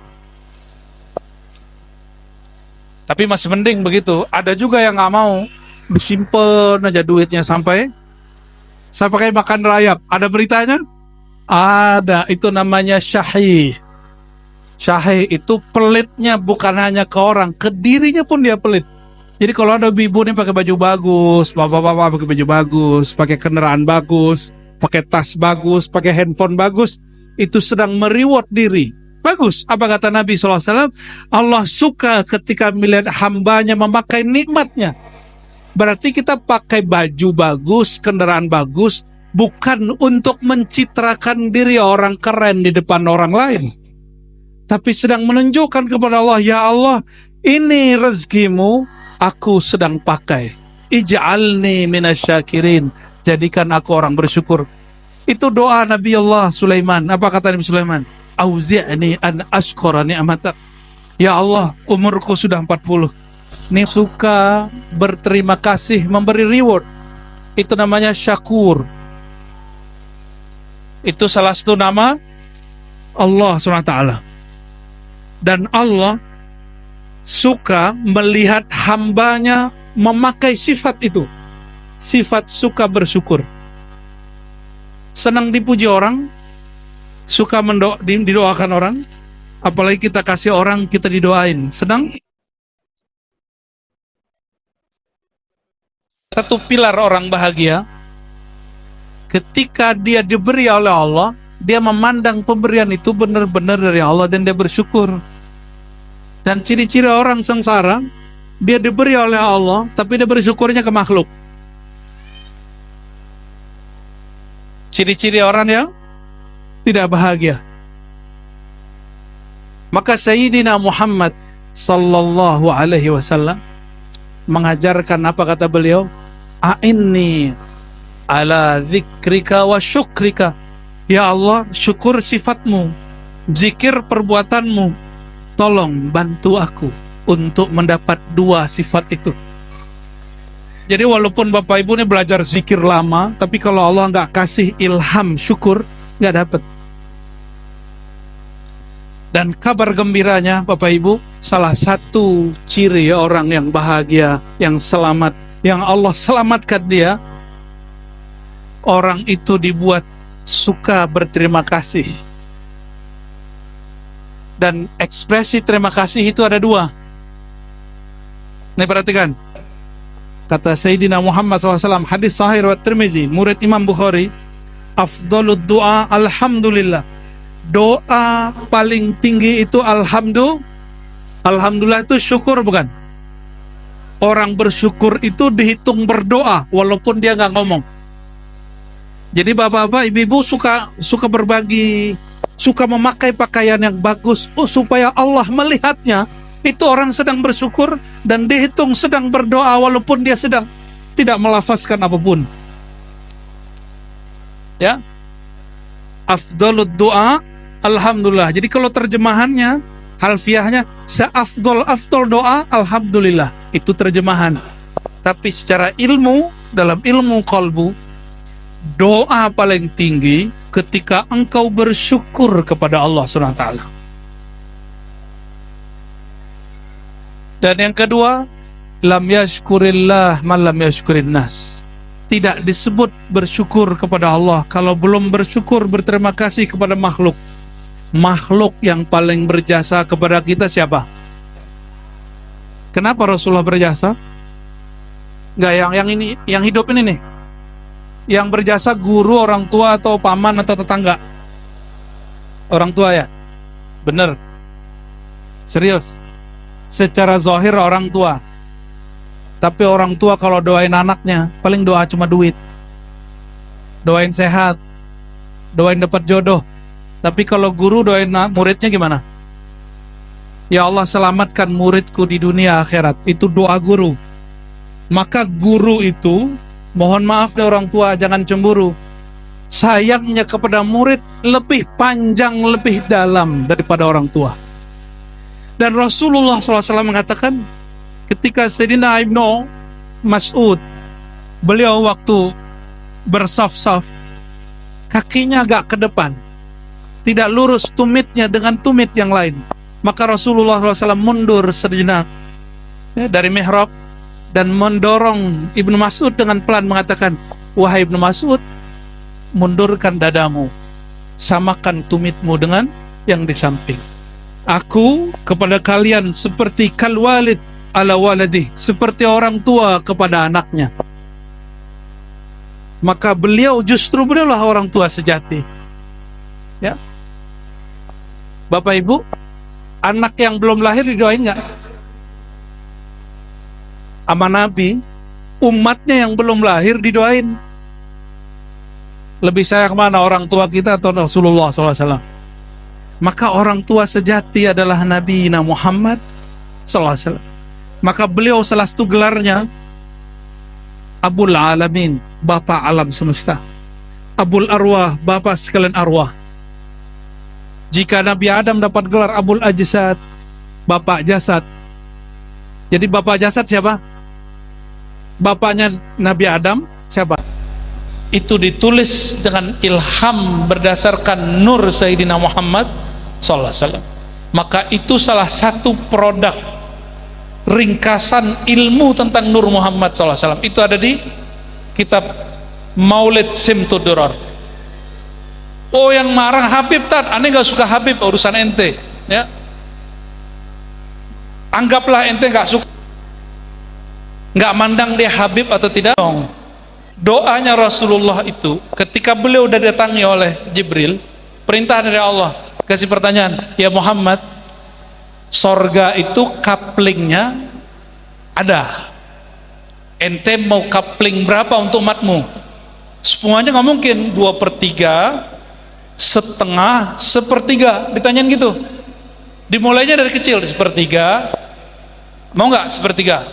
Tapi masih mending begitu. Ada juga yang nggak mau, disimpan aja duitnya sampai kayak makan rayap. Ada beritanya? Ada. Itu namanya syahih. Syahih itu pelitnya bukan hanya ke orang, ke dirinya pun dia pelit. Jadi kalau ada ibu nih pakai baju bagus, bapak-bapak pakai baju bagus, pakai kendaraan bagus, pakai tas bagus, pakai handphone bagus, itu sedang mereward diri. Bagus. Apa kata Nabi SAW? Allah suka ketika melihat hambanya memakai nikmatnya. Berarti kita pakai baju bagus, kendaraan bagus, bukan untuk mencitrakan diri orang keren di depan orang lain, tapi sedang menunjukkan kepada Allah, ya Allah, ini rezekimu, aku sedang pakai. Ij'alni minasyakirin. Jadikan aku orang bersyukur. Itu doa Nabi Allah Sulaiman. Apa kata Nabi Sulaiman? Auzi'ni an ashkura ni'matak. Ya Allah, umurku sudah 40. Ini suka berterima kasih, memberi reward. Itu namanya syakur. Itu salah satu nama Allah SWT. Dan Allah suka melihat hambanya memakai sifat itu, sifat suka bersyukur. Senang dipuji orang, suka didoakan orang, apalagi kita kasih orang, kita didoain, senang. Satu pilar orang bahagia, ketika dia diberi oleh Allah, dia memandang pemberian itu benar-benar dari Allah dan dia bersyukur. Dan ciri-ciri orang sengsara, dia diberi oleh Allah, tapi dia bersyukurnya ke makhluk. Ciri-ciri orang yang tidak bahagia. Maka Sayyidina Muhammad sallallahu alaihi wasallam mengajarkan, apa kata beliau? A'inni ala dzikrika wa syukrika. Ya Allah, syukur sifatmu, zikir perbuatanmu, tolong bantu aku untuk mendapat dua sifat itu. Jadi walaupun Bapak Ibu ini belajar zikir lama, tapi kalau Allah nggak kasih ilham syukur, nggak dapat. Dan kabar gembiranya Bapak Ibu, salah satu ciri orang yang bahagia, yang selamat, yang Allah selamatkan dia, orang itu dibuat suka berterima kasih. Dan ekspresi terima kasih itu ada dua. Nih perhatikan, kata Sayyidina Muhammad SAW, hadis sahih riwayat Tirmizi, murid Imam Bukhari, afdhalud du'a alhamdulillah. Doa paling tinggi itu alhamdulillah. Alhamdulillah itu syukur, bukan? Orang bersyukur itu dihitung berdoa walaupun dia nggak ngomong. Jadi bapak-bapak, ibu-ibu suka berbagi, suka memakai pakaian yang bagus, supaya Allah melihatnya. Itu orang sedang bersyukur dan dihitung sedang berdoa walaupun dia sedang tidak melafazkan apapun. Ya, afdhalud du'a alhamdulillah. Jadi kalau terjemahannya, harfiahnya, seafdol doa alhamdulillah, itu terjemahan. Tapi secara ilmu, dalam ilmu qalbu, doa paling tinggi ketika engkau bersyukur kepada Allah SWT. Dan yang kedua, lam yashkurillah man lam yashkurin nas. Tidak disebut bersyukur kepada Allah kalau belum bersyukur, berterima kasih kepada makhluk. Makhluk yang paling berjasa kepada kita siapa? Kenapa Rasulullah berjasa? Enggak, yang ini, yang hidup ini nih. Yang berjasa guru, orang tua, atau paman, atau tetangga? Orang tua ya? Bener. Serius. Secara zahir orang tua. Tapi orang tua kalau doain anaknya, paling doa cuma duit. Doain sehat, doain dapat jodoh. Tapi kalau guru doain muridnya gimana? Ya Allah, selamatkan muridku di dunia akhirat. Itu doa guru. Maka guru itu, mohon maaf deh orang tua, jangan cemburu. Sayangnya kepada murid lebih panjang, lebih dalam daripada orang tua. Dan Rasulullah SAW mengatakan, ketika Sayyidina Ibnu Mas'ud, beliau waktu bersaf-saf, kakinya agak ke depan, tidak lurus tumitnya dengan tumit yang lain. Maka Rasulullah SAW mundur sejenak dari mihrab dan mendorong Ibnu Mas'ud dengan pelan mengatakan, wahai Ibnu Mas'ud, mundurkan dadamu, samakan tumitmu dengan yang di samping. Aku kepada kalian seperti kal walid ala waladi, seperti orang tua kepada anaknya. Maka justru beliaulah orang tua sejati. Ya, Bapak Ibu, anak yang belum lahir didoain nggak? Sama Nabi, umatnya yang belum lahir didoain. Lebih sayang mana, orang tua kita atau Rasulullah SAW? Maka orang tua sejati adalah Nabi Muhammad SAW. Maka beliau salah satu gelarnya Abul Alamin, Bapak alam semesta. Abul Arwah, Bapak sekalian arwah. Jika Nabi Adam dapat gelar Abul Ajsad, Bapak jasad. Jadi Bapak jasad siapa? Bapaknya Nabi Adam siapa? itu ditulis dengan ilham berdasarkan nur Sayyidina Muhammad SAW, maka itu salah satu produk ringkasan ilmu tentang Nur Muhammad SAW. Itu ada di kitab Maulid Simtudurar. Oh, yang marah Habib, Tat, aneh gak suka Habib, urusan ente ya, anggaplah ente gak suka, gak mandang dia Habib atau tidak. Doanya Rasulullah itu ketika beliau udah datangi oleh Jibril, perintah dari Allah, kasih pertanyaan, ya Muhammad, sorga itu couplingnya ada, ente mau coupling berapa untuk umatmu? Semuanya nggak mungkin 2/3, setengah, sepertiga, ditanyain gitu. Dimulainya dari kecil, sepertiga, mau nggak sepertiga,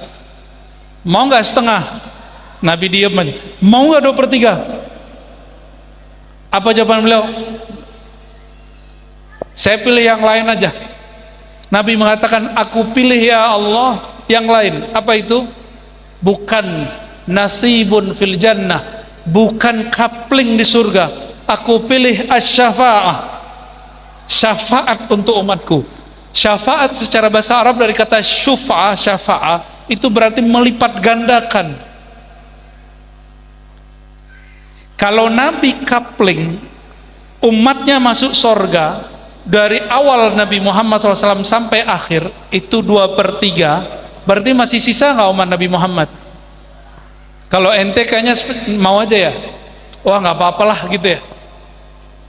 mau nggak setengah? Nabi diam aja, mau nggak 2/3? Apa jawaban beliau? Saya pilih yang lain aja. Nabi mengatakan, aku pilih ya Allah yang lain. Apa itu? Bukan nasibun fil jannah, bukan coupling di surga. Aku pilih asy-syafa'ah, syafaat untuk umatku. Syafaat secara bahasa Arab dari kata syuf'ah, syafa'ah, itu berarti melipat gandakan. Kalau Nabi coupling umatnya masuk surga dari awal Nabi Muhammad SAW sampai akhir, itu 2/3, berarti masih sisa nggak umat Nabi Muhammad? Kalau ente kayaknya mau aja ya, wah nggak apa-apalah gitu ya,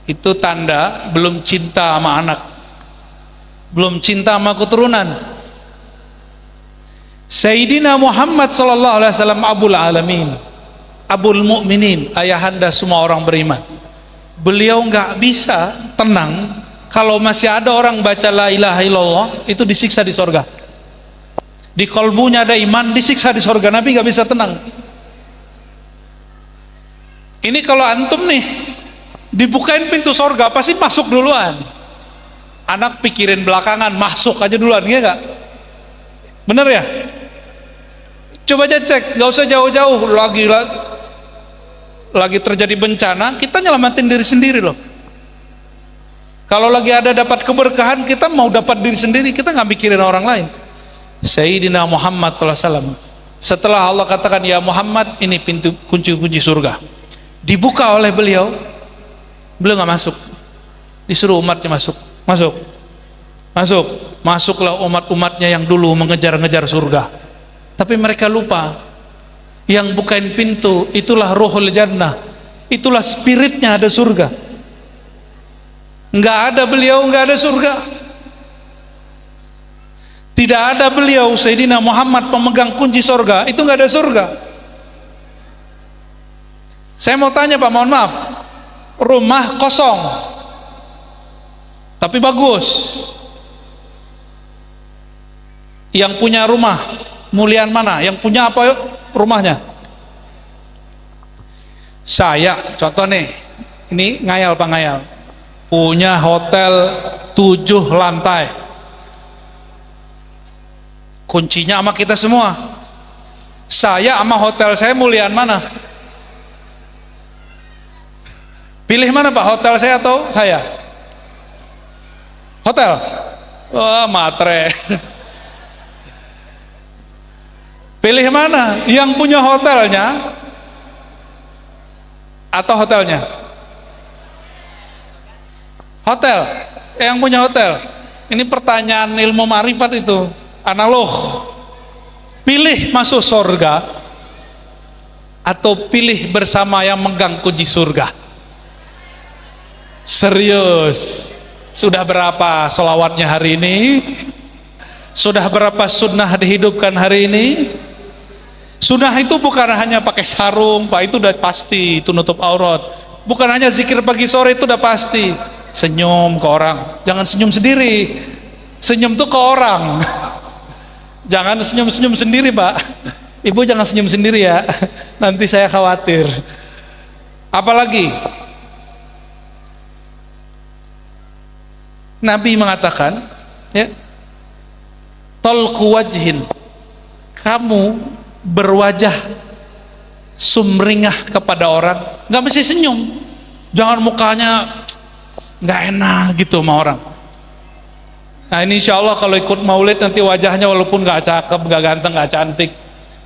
itu tanda belum cinta sama anak, belum cinta sama keturunan. Sayyidina Muhammad SAW Abul Alamin, Abul Mukminin, ayahanda semua orang beriman, beliau nggak bisa tenang kalau masih ada orang baca la ilaha illallah itu disiksa di sorga. Di kolbunya ada iman, disiksa di sorga. Nabi nggak bisa tenang. Ini kalau antum nih dibukain pintu sorga pasti masuk duluan, anak pikirin belakangan, masuk aja duluan, ya nggak? Bener ya? Coba aja cek, nggak usah jauh-jauh. Lagi terjadi bencana, kita nyelamatin diri sendiri loh. Kalau lagi ada dapat keberkahan, kita mau dapat diri sendiri, kita nggak mikirin orang lain. Sayyidina Muhammad SAW, setelah Allah katakan ya Muhammad, ini pintu kunci-kunci surga, dibuka oleh beliau, beliau nggak masuk, disuruh umatnya masuk. Masuklah umat-umatnya yang dulu mengejar-ngejar surga, tapi mereka lupa yang bukain pintu itulah ruhul jannah, itulah spiritnya ada surga. Nggak ada beliau, nggak ada surga. Tidak ada beliau Sayyidina Muhammad pemegang kunci surga, itu nggak ada surga. Saya mau tanya Pak, mohon maaf, rumah kosong tapi bagus, yang punya rumah muliaan mana? Yang punya apa yuk rumahnya? Saya contoh nih, ini ngayal Pak, ngayal, punya hotel 7 lantai, kuncinya sama kita semua. Saya sama hotel saya muliaan mana? Pilih mana Pak, hotel saya atau saya? Hotel? Wah, matre. Pilih mana? Yang punya hotelnya atau hotelnya? Hotel. Yang punya hotel. Ini pertanyaan ilmu marifat itu, analog. Pilih masuk surga atau pilih bersama yang megang kunci surga? Serius. Sudah berapa sholawatnya hari ini? Sudah berapa sunnah dihidupkan hari ini? Sunnah itu bukan hanya pakai sarung Pak, itu udah pasti, itu nutup aurat. Bukan hanya zikir pagi sore, itu udah pasti. Senyum ke orang, jangan senyum sendiri. Senyum tuh ke orang, jangan senyum-senyum sendiri Pak. Ibu jangan senyum sendiri ya, nanti saya khawatir. Apalagi Nabi mengatakan ya, talqu wajhin, kamu berwajah sumringah kepada orang, nggak mesti senyum. Jangan mukanya nggak enak gitu sama orang. Nah ini insya Allah kalau ikut maulid nanti wajahnya walaupun nggak cakep, nggak ganteng, nggak cantik,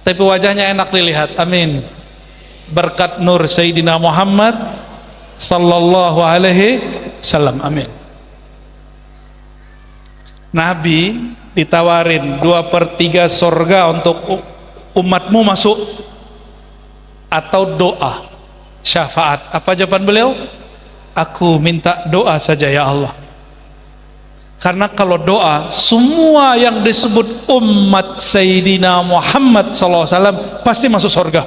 tapi wajahnya enak dilihat. Amin. Berkat nur Sayyidina Muhammad sallallahu alaihi wasallam. Amin. Nabi ditawarin 2/3 surga untuk umatmu masuk, atau doa syafaat. Apa jawaban beliau? Aku minta doa saja ya Allah. Karena kalau doa, semua yang disebut umat Sayyidina Muhammad SAW pasti masuk surga.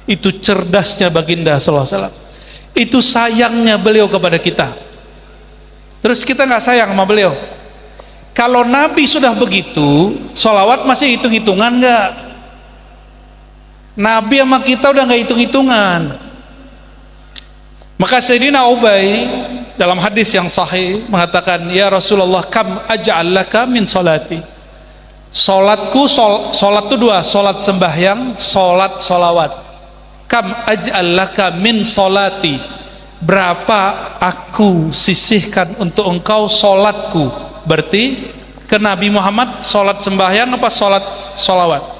Itu cerdasnya baginda SAW. Itu sayangnya beliau kepada kita. Terus kita nggak sayang sama beliau. Kalau Nabi sudah begitu, sholawat masih hitung-hitungan nggak? Nabi sama kita udah nggak hitung-hitungan. Maka Sayyidina Ubay dalam hadis yang sahih mengatakan, ya Rasulullah, kam aj'al laka min salati. Salatku, salat itu dua, salat sembahyang, salat salawat. Kam aj'al laka min salati. Berapa aku sisihkan untuk engkau salatku? Berarti ke Nabi Muhammad salat sembahyang apa salat salawat?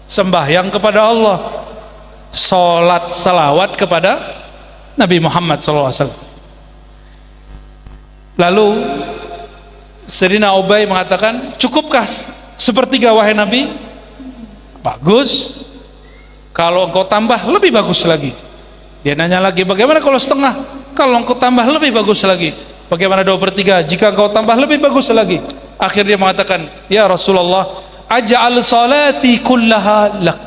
Sembahyang kepada Allah, salat salawat kepada Nabi Muhammad SAW. Lalu Sayyidina Ubay mengatakan, cukupkah sepertiga wahai Nabi? Bagus. Kalau engkau tambah lebih bagus lagi. Dia nanya lagi, bagaimana kalau setengah? Kalau engkau tambah lebih bagus lagi. Bagaimana 2/3? Jika engkau tambah lebih bagus lagi. Akhirnya dia mengatakan, ya Rasulullah, aj'al salati kullaha lak.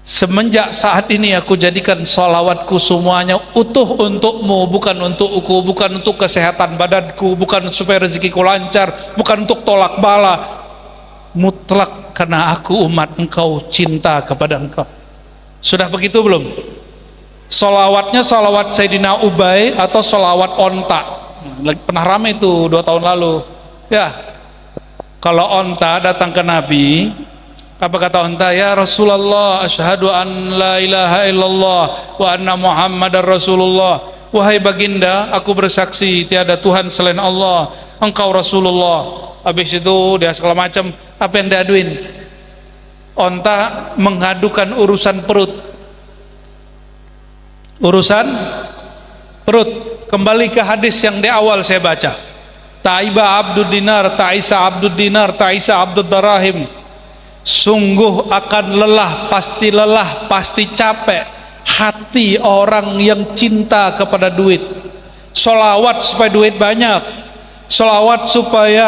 Semenjak saat ini aku jadikan salawatku semuanya utuh untukmu, bukan untukku, bukan untuk kesehatan badanku, bukan supaya rezekiku lancar, bukan untuk tolak bala, mutlak karena aku umat engkau, cinta kepada engkau. Sudah begitu belum? Salawatnya salawat Sayyidina Ubay atau salawat onta? Pernah rame itu 2 tahun lalu ya. Kalau onta datang ke Nabi, apa kata onta? Ya Rasulullah, asyhadu an la ilaha illallah wa anna Muhammadar Rasulullah. Wahai baginda, aku bersaksi tiada Tuhan selain Allah, engkau Rasulullah. Habis itu dia segala macam, apa yang diaduin? Onta mengadukan urusan perut. Urusan perut. Kembali ke hadis yang di awal saya baca. Taiba abdud dinar, ta'isa abdud dinar, ta'isa abdud darahim. Sungguh akan lelah, pasti capek hati orang yang cinta kepada duit. Sholawat supaya duit banyak, sholawat supaya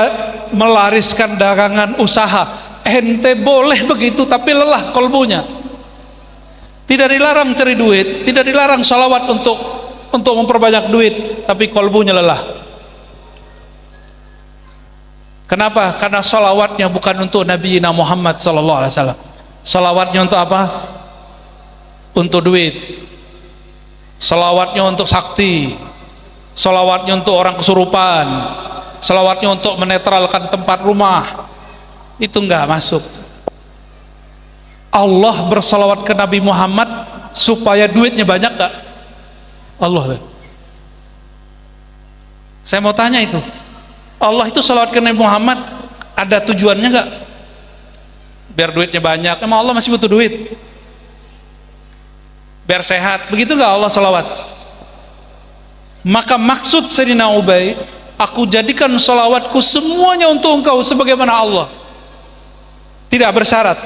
melariskan dagangan usaha. Ente boleh begitu, tapi lelah kolbunya. Tidak dilarang cari duit, tidak dilarang sholawat untuk memperbanyak duit, tapi kolbunya lelah. Kenapa? Karena sholawatnya bukan untuk Nabi Muhammad SAW. Sholawatnya untuk apa? Untuk duit. Sholawatnya untuk sakti. Sholawatnya untuk orang kesurupan. Sholawatnya untuk menetralkan tempat rumah. Itu enggak masuk. Allah bersolawat ke Nabi Muhammad supaya duitnya banyak enggak? Allah. Saya mau tanya itu. Allah itu salawat ke Nabi Muhammad ada tujuannya enggak? Biar duitnya banyak. Emang Allah masih butuh duit? Biar sehat. Begitu enggak Allah salawat? Maka maksud Sayyidina Ubay, aku jadikan salawatku semuanya untuk engkau sebagaimana Allah. Tidak bersyarat.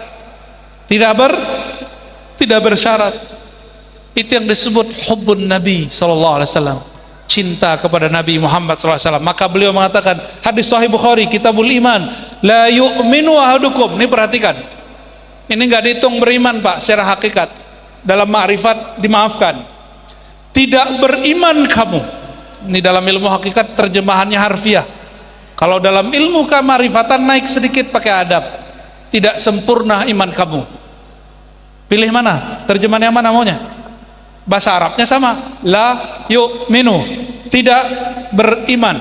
Tidak bersyarat. Itu yang disebut hubbun Nabi SAW. Cinta kepada Nabi Muhammad SAW. Maka beliau mengatakan, hadis Sahih Bukhari, Kitabul Iman, la yu'minu ahadukum. Ini perhatikan, ini nggak dihitung beriman Pak secara hakikat. Dalam ma'rifat dimaafkan. Tidak beriman kamu. Ini dalam ilmu hakikat terjemahannya harfiah. Kalau dalam ilmu kemarifatan naik sedikit pakai adab. Tidak sempurna iman kamu. Pilih mana? Terjemahan yang mana maunya? Bahasa Arabnya sama, la yu'minu, tidak beriman.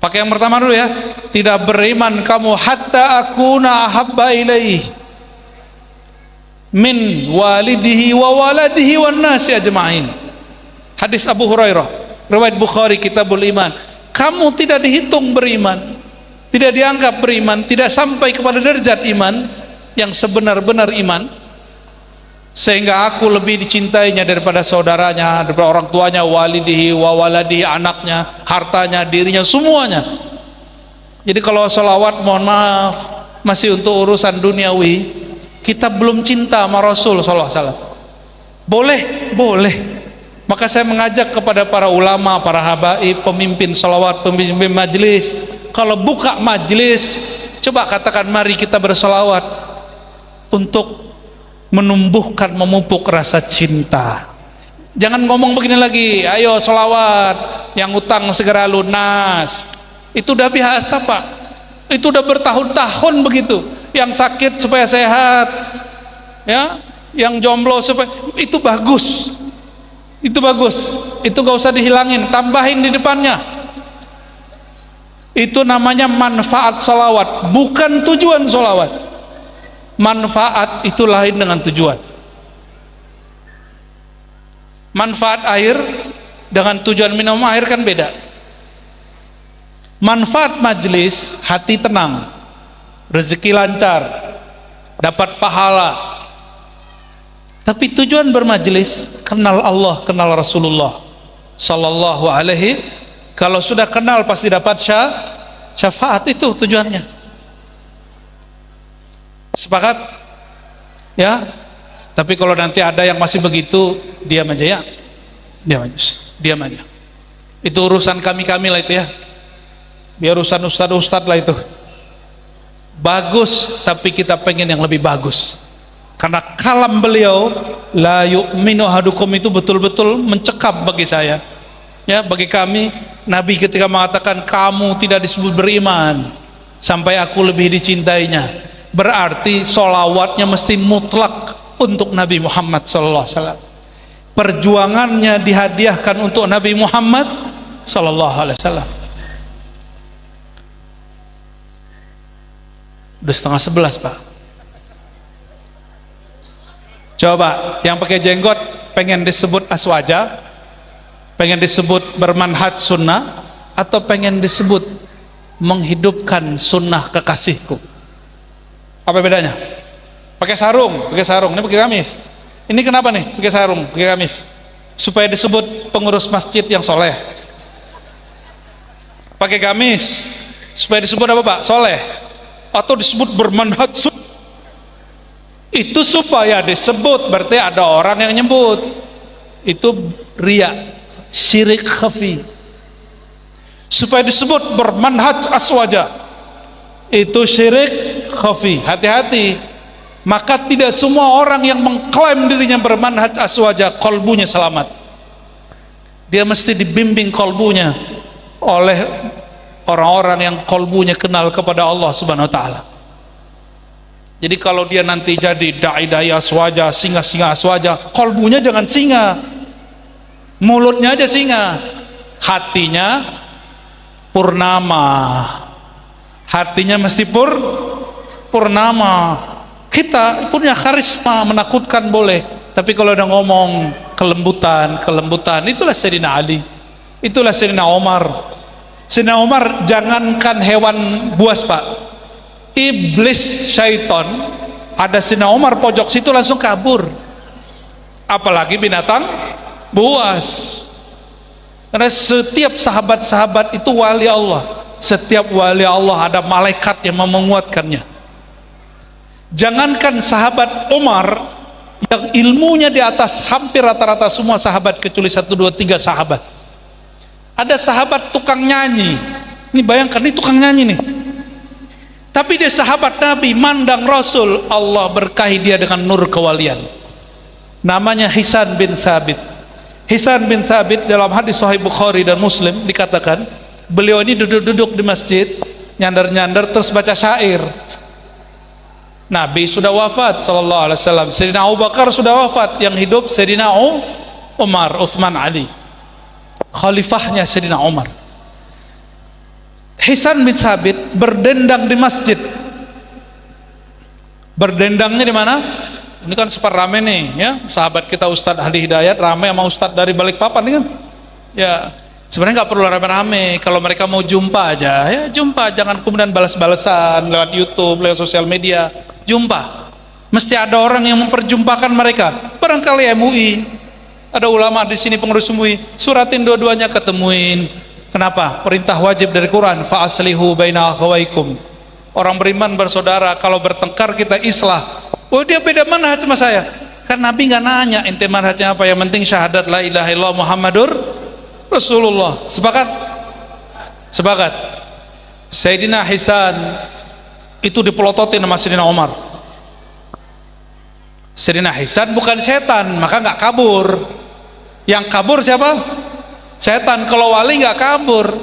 Pakai yang pertama dulu ya. Tidak beriman kamu hatta akuna ahabba ilaih min walidihi wa waladihi wan nasi ajma'in. Hadis Abu Hurairah, riwayat Bukhari Kitabul Iman. Kamu tidak dihitung beriman, tidak dianggap beriman, tidak sampai kepada derajat iman yang sebenar-benar iman, sehingga aku lebih dicintainya daripada saudaranya, daripada orang tuanya, walidihi wa waladihi, anaknya, hartanya, dirinya, semuanya. Jadi kalau salawat, mohon maaf, masih untuk urusan duniawi, kita belum cinta sama Rasul sallallahu alaihi wasallam. Boleh. Maka saya mengajak kepada para ulama, para habaib, pemimpin salawat, pemimpin majlis, kalau buka majlis, coba katakan mari kita bersalawat untuk menumbuhkan, memupuk rasa cinta. Jangan ngomong begini lagi, ayo salawat, yang utang segera lunas. Itu udah biasa Pak, itu udah bertahun-tahun begitu. Yang sakit supaya sehat, ya, yang jomblo supaya, itu bagus, itu gak usah dihilangin, tambahin di depannya. Itu namanya manfaat salawat, bukan tujuan salawat. Manfaat itu lain dengan tujuan. Manfaat air dengan tujuan minum air kan beda. Manfaat majlis, hati tenang, rezeki lancar, dapat pahala. Tapi tujuan bermajlis, kenal Allah, kenal Rasulullah sallallahu alaihi. Kalau sudah kenal pasti dapat syafaat, itu tujuannya. Sepakat? Ya. Tapi kalau nanti ada yang masih begitu, diam aja ya. Diam aja. Itu urusan kami-kami lah itu ya. Biar urusan ustad-ustad lah itu. Bagus, tapi kita pengen yang lebih bagus. Karena kalam beliau, la yu'minu ahadukum, itu betul-betul mencekam bagi saya. Ya, bagi kami, Nabi ketika mengatakan kamu tidak disebut beriman sampai aku lebih dicintainya, berarti sholawatnya mesti mutlak untuk Nabi Muhammad SAW. Perjuangannya dihadiahkan untuk Nabi Muhammad SAW. Udah 10:30 Pak. Coba yang pakai jenggot pengen disebut aswaja, pengen disebut bermanhaj sunnah, atau pengen disebut menghidupkan sunnah kekasihku? Apa bedanya? Pakai sarung, ini pakai gamis. Ini kenapa nih pakai sarung, pakai gamis? Supaya disebut pengurus masjid yang soleh. Pakai gamis supaya disebut apa Pak? Soleh. Atau disebut bermanhaj sunnah? Itu supaya disebut, berarti ada orang yang nyebut. Itu riya, syirik khafi. Supaya disebut bermanhaj aswaja, itu syirik khafi. Hati-hati. Maka tidak semua orang yang mengklaim dirinya bermanhaj aswaja kolbunya selamat. Dia mesti dibimbing kolbunya oleh orang-orang yang kolbunya kenal kepada Allah Subhanahu wa ta'ala. Jadi kalau dia nanti jadi dai-dai aswaja, singa-singa aswaja, kolbunya jangan singa, mulutnya aja singa, hatinya purnama, hatinya mesti purnama. Kita punya karisma, menakutkan boleh, tapi kalau udah ngomong kelembutan, itulah Sayyidina Ali, itulah Sayyidina Umar. Sayyidina Umar jangankan hewan buas Pak, iblis syaiton ada Sayyidina Umar pojok situ langsung kabur, apalagi binatang buas. Karena setiap sahabat-sahabat itu wali Allah, setiap wali Allah ada malaikat yang menguatkannya. Jangankan sahabat Umar yang ilmunya di atas hampir rata-rata semua sahabat kecuali 1, 2, 3 sahabat. Ada sahabat tukang nyanyi, ini bayangkan, ini tukang nyanyi nih, tapi dia sahabat Nabi, mandang Rasul, Allah berkahi dia dengan nur kewalian. Namanya Hisan bin Sabit. Hisan bin Sabit dalam hadis Sahih Bukhari dan Muslim dikatakan, beliau ini duduk-duduk di masjid, nyandar-nyandar terus baca syair. Nabi sudah wafat sallallahu alaihi wasallam, Sayyidina Abu Bakar sudah wafat, yang hidup Sayyidina Umar, Utsman, Ali, khalifahnya Sayyidina Umar. Hisan bin Sabit berdendang di masjid. Berdendangnya di mana? Ini kan super rame nih, ya. Sahabat kita Ustadz Hadi Hidayat rame sama Ustadz dari Balikpapan nih kan. Ya, sebenarnya nggak perlu rame-rame. Kalau mereka mau jumpa aja, ya jumpa. Jangan kemudian balas-balasan lewat YouTube, lewat sosial media. Jumpa. Mesti ada orang yang memperjumpakan mereka. Barangkali MUI, ada ulama di sini, pengurus MUI, suratin dua-duanya, ketemuin. Kenapa? Perintah wajib dari Quran, fa aslihu baina akhawaikum. Orang beriman bersaudara, kalau bertengkar kita islah. Oh, dia beda manhaj sama saya. Kan Nabi nggak nanya ente manhajnya apa, yang penting syahadat la ilaha illallah Muhammadur Rasulullah. Sepakat? Sepakat. Sayyidina Hisan itu dipelototin sama Sayyidina Umar. Sayyidina Hisan bukan setan, maka nggak kabur. Yang kabur siapa? Setan. Kalau wali nggak kabur,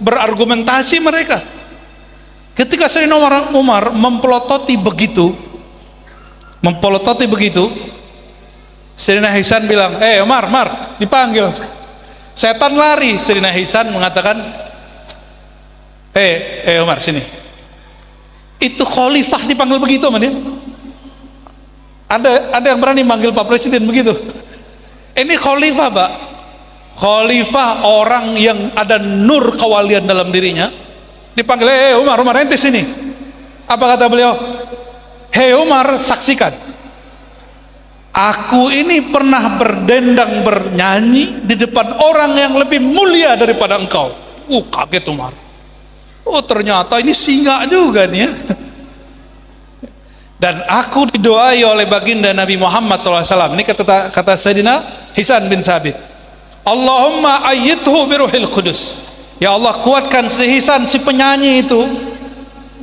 berargumentasi mereka. Ketika Sayyidina Umar mempelototi begitu, Sayyidina Hisan bilang, Umar, dipanggil. Setan lari. Sayyidina Hisan mengatakan, Umar sini. Itu khalifah dipanggil begitu sama dia. Ada yang berani manggil Pak Presiden begitu? Ini khalifah, Pak. Khalifah, orang yang ada nur kewalian dalam dirinya, dipanggil, Umar ente sini. Apa kata beliau? Hei Umar, saksikan, aku ini pernah berdendang bernyanyi di depan orang yang lebih mulia daripada engkau. Kaget Umar. Ternyata ini singa juga nih ya. Dan aku didoai oleh baginda Nabi Muhammad SAW. Ini kata Sayyidina Hisan bin Sabit, Allahumma ayyidhu biruhil kudus. Ya Allah, kuatkan si Hisan, si penyanyi itu,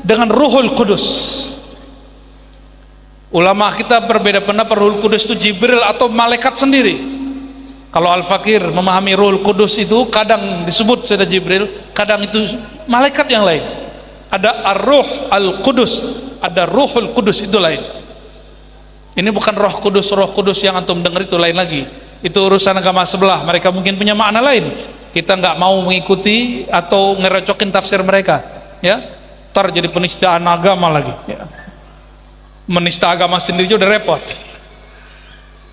dengan ruhul kudus. Ulama kita berbeda pendapat, ruhul kudus itu Jibril atau malaikat sendiri. Kalau Al-Fakir memahami ruhul kudus itu kadang disebut Sayyidina Jibril, kadang itu malaikat yang lain. Ada ar-ruh al-kudus, ada ruhul kudus, itu lain. Ini bukan roh kudus yang antum dengar, itu lain lagi. Itu urusan agama sebelah, mereka mungkin punya makna lain. Kita nggak mau mengikuti atau ngerecokin tafsir mereka, ya. Ntar jadi penistaan agama lagi, ya. Menista agama sendiri juga udah repot.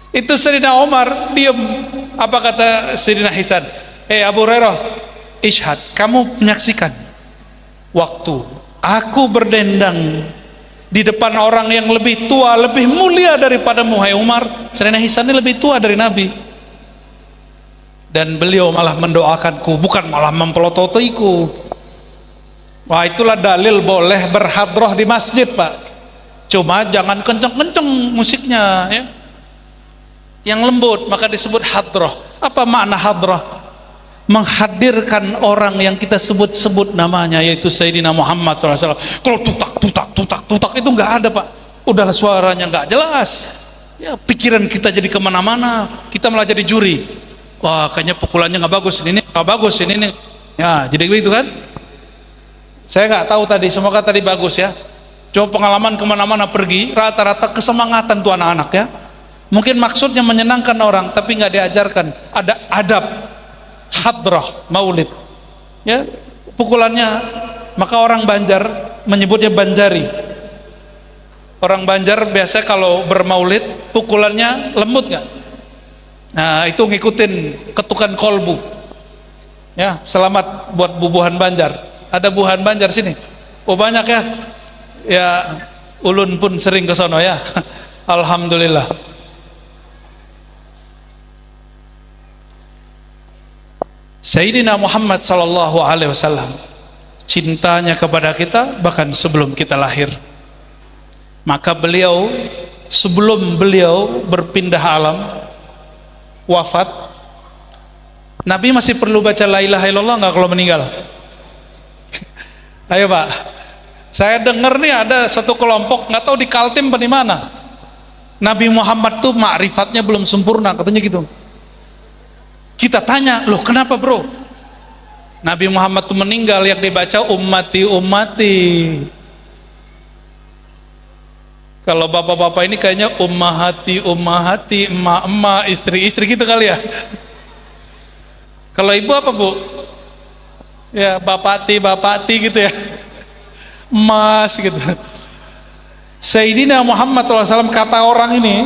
Itu Sayyidina Umar diam. Apa kata Sayyidina Hisan? Abu Hurairah, ishad, kamu menyaksikan waktu aku berdendang di depan orang yang lebih tua, lebih mulia daripada Hai Umar. Sayyidina Hisan ini lebih tua dari Nabi, dan beliau malah mendoakanku, bukan malah mempelototiku. Wah, itulah dalil boleh berhadroh di masjid, Pak. Cuma jangan kenceng-kenceng musiknya, ya. Yang lembut, maka disebut hadroh. Apa makna hadroh? Menghadirkan orang yang kita sebut-sebut namanya, yaitu Sayyidina Muhammad SAW. Kalau tutak itu nggak ada, Pak. Udahlah, suaranya nggak jelas, ya, pikiran kita jadi kemana-mana, kita malah jadi juri. Wah, kayaknya pukulannya nggak bagus, ini nggak bagus, ini. Ya, jadi begitu kan? Saya nggak tahu tadi, semoga tadi bagus ya. Coba pengalaman kemana-mana pergi, rata-rata kesemangatan tuh anak-anak ya. Mungkin maksudnya menyenangkan orang, tapi nggak diajarkan. Ada adab hadrah maulid, ya, pukulannya. Maka orang Banjar menyebutnya Banjari. Orang Banjar biasa kalau bermaulid pukulannya lembut nggak? Nah, itu ngikutin ketukan kolbu. Ya, selamat buat bubuhan Banjar. Ada bubuhan Banjar sini. Oh, banyak ya. Ya, ulun pun sering ke sono ya. Alhamdulillah. Sayyidina Muhammad sallallahu alaihi wasallam, cintanya kepada kita bahkan sebelum kita lahir. Maka beliau, sebelum beliau berpindah alam, wafat, Nabi masih perlu baca la ilaha illallah nggak kalau meninggal? Ayo Pak, saya dengar nih ada satu kelompok, nggak tahu di Kaltim apa di mana, Nabi Muhammad tuh ma'rifatnya belum sempurna, katanya gitu. Kita tanya, loh kenapa bro? Nabi Muhammad tuh meninggal, yang dibaca ummati ummati. Kalau bapak-bapak ini kayaknya ummahati ummahati, emak-emak, istri-istri gitu kali ya. Kalau ibu apa bu? Ya, bapati gitu ya, emas gitu. Sayyidina Muhammad SAW, kata orang ini,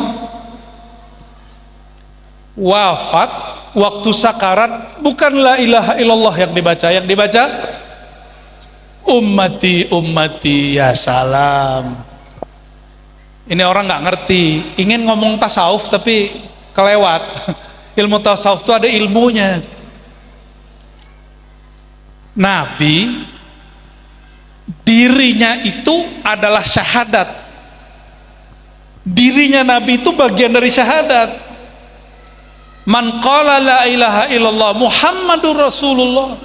wafat waktu sakarat bukan la ilaha illallah yang dibaca ummati ummati ya salam. Ini orang nggak ngerti, ingin ngomong tasawuf tapi kelewat. Ilmu tasawuf itu ada ilmunya. Nabi dirinya itu adalah syahadat. Dirinya Nabi itu bagian dari syahadat. Man qala la ilaha illallah Muhammadur Rasulullah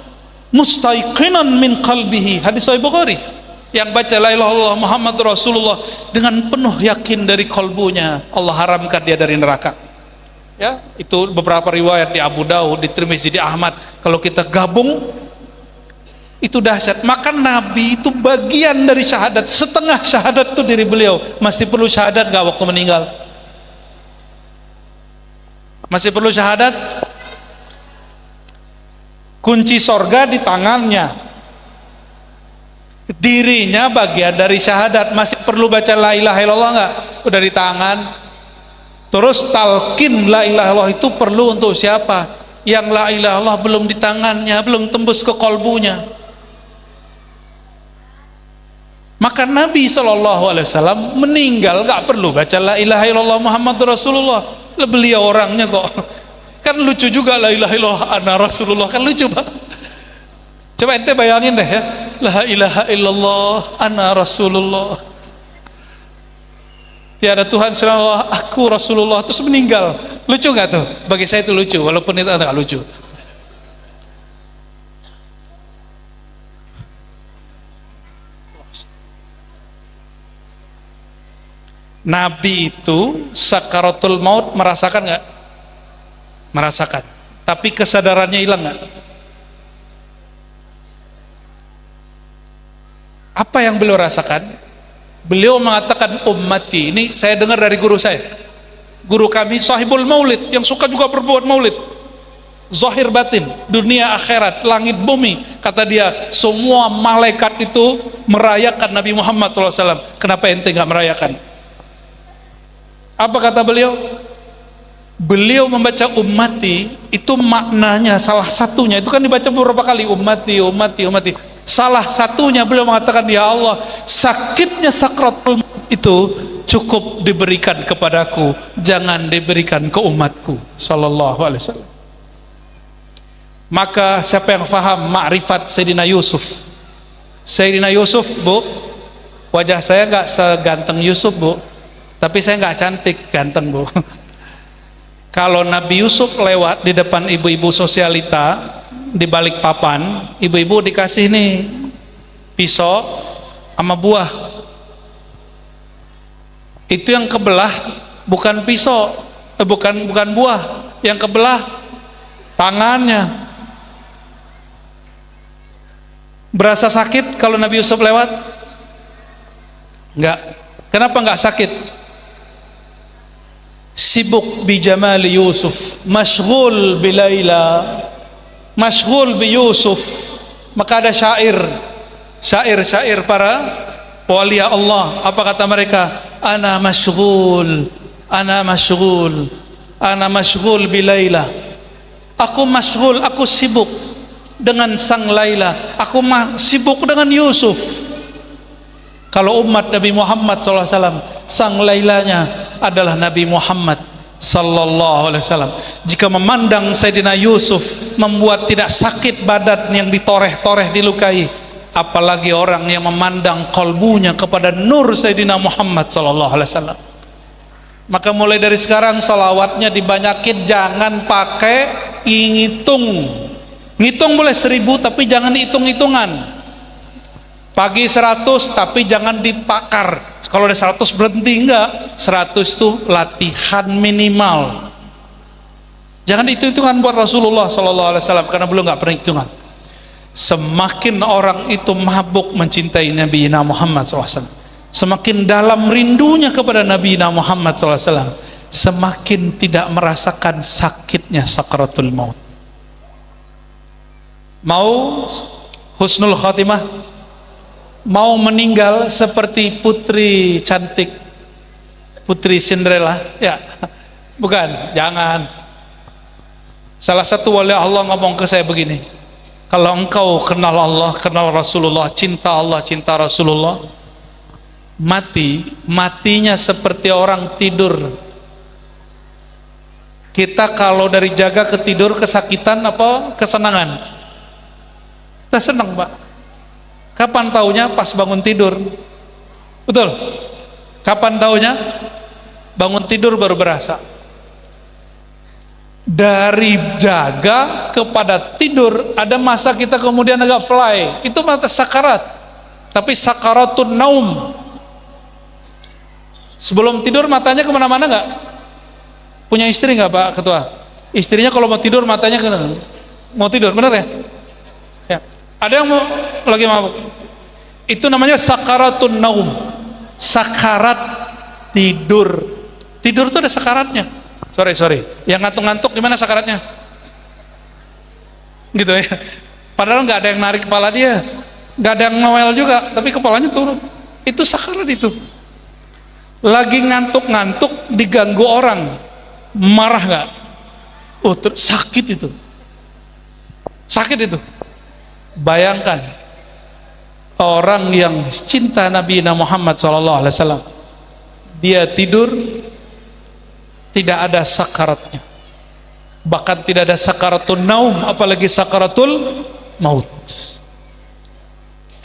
mustaiqinan min qalbihi, hadis Sahih Bukhari. Yang baca la ilaha illallah Muhammadur Rasulullah dengan penuh yakin dari kalbunya, Allah haramkan dia dari neraka. Ya, itu beberapa riwayat di Abu Daud, di Tirmizi, di Ahmad. Kalau kita gabung itu dahsyat. Maka Nabi itu bagian dari syahadat. Setengah syahadat itu diri beliau. Masih perlu syahadat gak waktu meninggal? Masih perlu syahadat? Kunci sorga di tangannya, dirinya bagian dari syahadat. Masih perlu baca la ilaha illallah gak? Udah di tangan. Terus talqin la ilaha illallah itu perlu untuk siapa? Yang la ilaha illallah belum di tangannya, belum tembus ke kalbunya. Maka Nabi SAW meninggal gak perlu baca la ilaha illallah Muhammadur Rasulullah. Beliau orangnya kok kan lucu juga, la ilaha illallah ana Rasulullah, kan lucu banget. Coba ente bayangin deh ya, la ilaha illallah ana Rasulullah, tiada Tuhan selain Allah, aku Rasulullah, terus meninggal. Lucu gak tuh? Bagi saya itu lucu, walaupun itu agak lucu. Nabi itu sakaratul maut merasakan nggak? Merasakan. Tapi kesadarannya hilang nggak? Apa yang beliau rasakan? Beliau mengatakan ummati. Ini saya dengar dari guru saya. Guru kami sahibul maulid, yang suka juga berbuat maulid. Zahir batin, dunia akhirat, langit bumi. Kata dia, semua malaikat itu merayakan Nabi Muhammad SAW. Kenapa ente nggak merayakan? Apa kata beliau? Beliau membaca ummati itu maknanya salah satunya itu kan dibaca beberapa kali, ummati ummati ummati. Salah satunya beliau mengatakan, ya Allah, sakitnya sakratul maut itu cukup diberikan kepadaku, jangan diberikan ke umatku sallallahu alaihi wasallam. Maka siapa yang faham makrifat Sayyidina Yusuf? Sayyidina Yusuf, Bu, wajah saya nggak seganteng Yusuf, Bu, tapi saya nggak cantik, ganteng, Bu. Kalau Nabi Yusuf lewat di depan ibu-ibu sosialita di balik papan, ibu-ibu dikasih nih pisau sama buah. Itu yang kebelah bukan pisau, bukan buah, yang kebelah tangannya. Berasa sakit kalau Nabi Yusuf lewat? Enggak. Kenapa enggak sakit? Sibuk bi jamali Yusuf, masyghul bi Laila, masyghul bi Yusuf. Maka ada syair para wali Allah. Apa kata mereka? Ana masyghul, ana masyghul, ana masyghul bi Laila. Aku masyghul, aku sibuk dengan sang Laila, aku sibuk dengan Yusuf. Kalau umat Nabi Muhammad SAW, sang Lailanya adalah Nabi Muhammad sallallahu alaihi wasallam. Jika memandang Sayyidina Yusuf membuat tidak sakit badan yang ditoreh-toreh, dilukai, apalagi orang yang memandang kalbunya kepada nur Sayyidina Muhammad sallallahu alaihi wasallam. Maka mulai dari sekarang salawatnya dibanyakin, jangan pakai ngitung. Ngitung boleh 1000 tapi jangan hitung-hitungan. Pagi 100 tapi jangan dipakar. Kalau ada 100 berhenti, enggak. 100 itu latihan minimal. Jangan hitung-hitungan buat Rasulullah SAW, karena beliau nggak pernah hitungan. Semakin orang itu mabuk mencintai Nabi Muhammad SAW, semakin dalam rindunya kepada Nabi Muhammad SAW, semakin tidak merasakan sakitnya sakaratul maut. Mau husnul khotimah, mau meninggal seperti putri cantik, putri Cinderella, ya bukan, jangan. Salah satu wali Allah ngomong ke saya begini, kalau engkau kenal Allah, kenal Rasulullah, cinta Allah, cinta Rasulullah, matinya seperti orang tidur. Kita kalau dari jaga ke tidur kesakitan apa kesenangan? Kita senang, Pak. Kapan taunya? Pas bangun tidur. Betul? Kapan taunya? Bangun tidur baru berasa. Dari jaga kepada tidur ada masa kita kemudian agak fly, itu mata sakarat, tapi sakaratun naum. Sebelum tidur matanya kemana-mana nggak? Punya istri nggak Pak Ketua? Istrinya kalau mau tidur matanya mau tidur, bener ya? Ya. Ada yang mau lagi mabuk, itu namanya sakaratun naum, sakarat tidur. Tidur itu ada sakaratnya. Sorry, yang ngantuk-ngantuk gimana sakaratnya? Gitu ya. Padahal nggak ada yang narik kepala dia, nggak ada yang ngewel juga, tapi kepalanya turun. Itu sakarat itu. Lagi ngantuk-ngantuk diganggu orang, marah nggak? Oh, sakit itu. Sakit itu. Bayangkan orang yang cinta Nabi Muhammad SAW, dia tidur tidak ada sakaratnya, bahkan tidak ada sakaratul naum, apalagi sakaratul maut.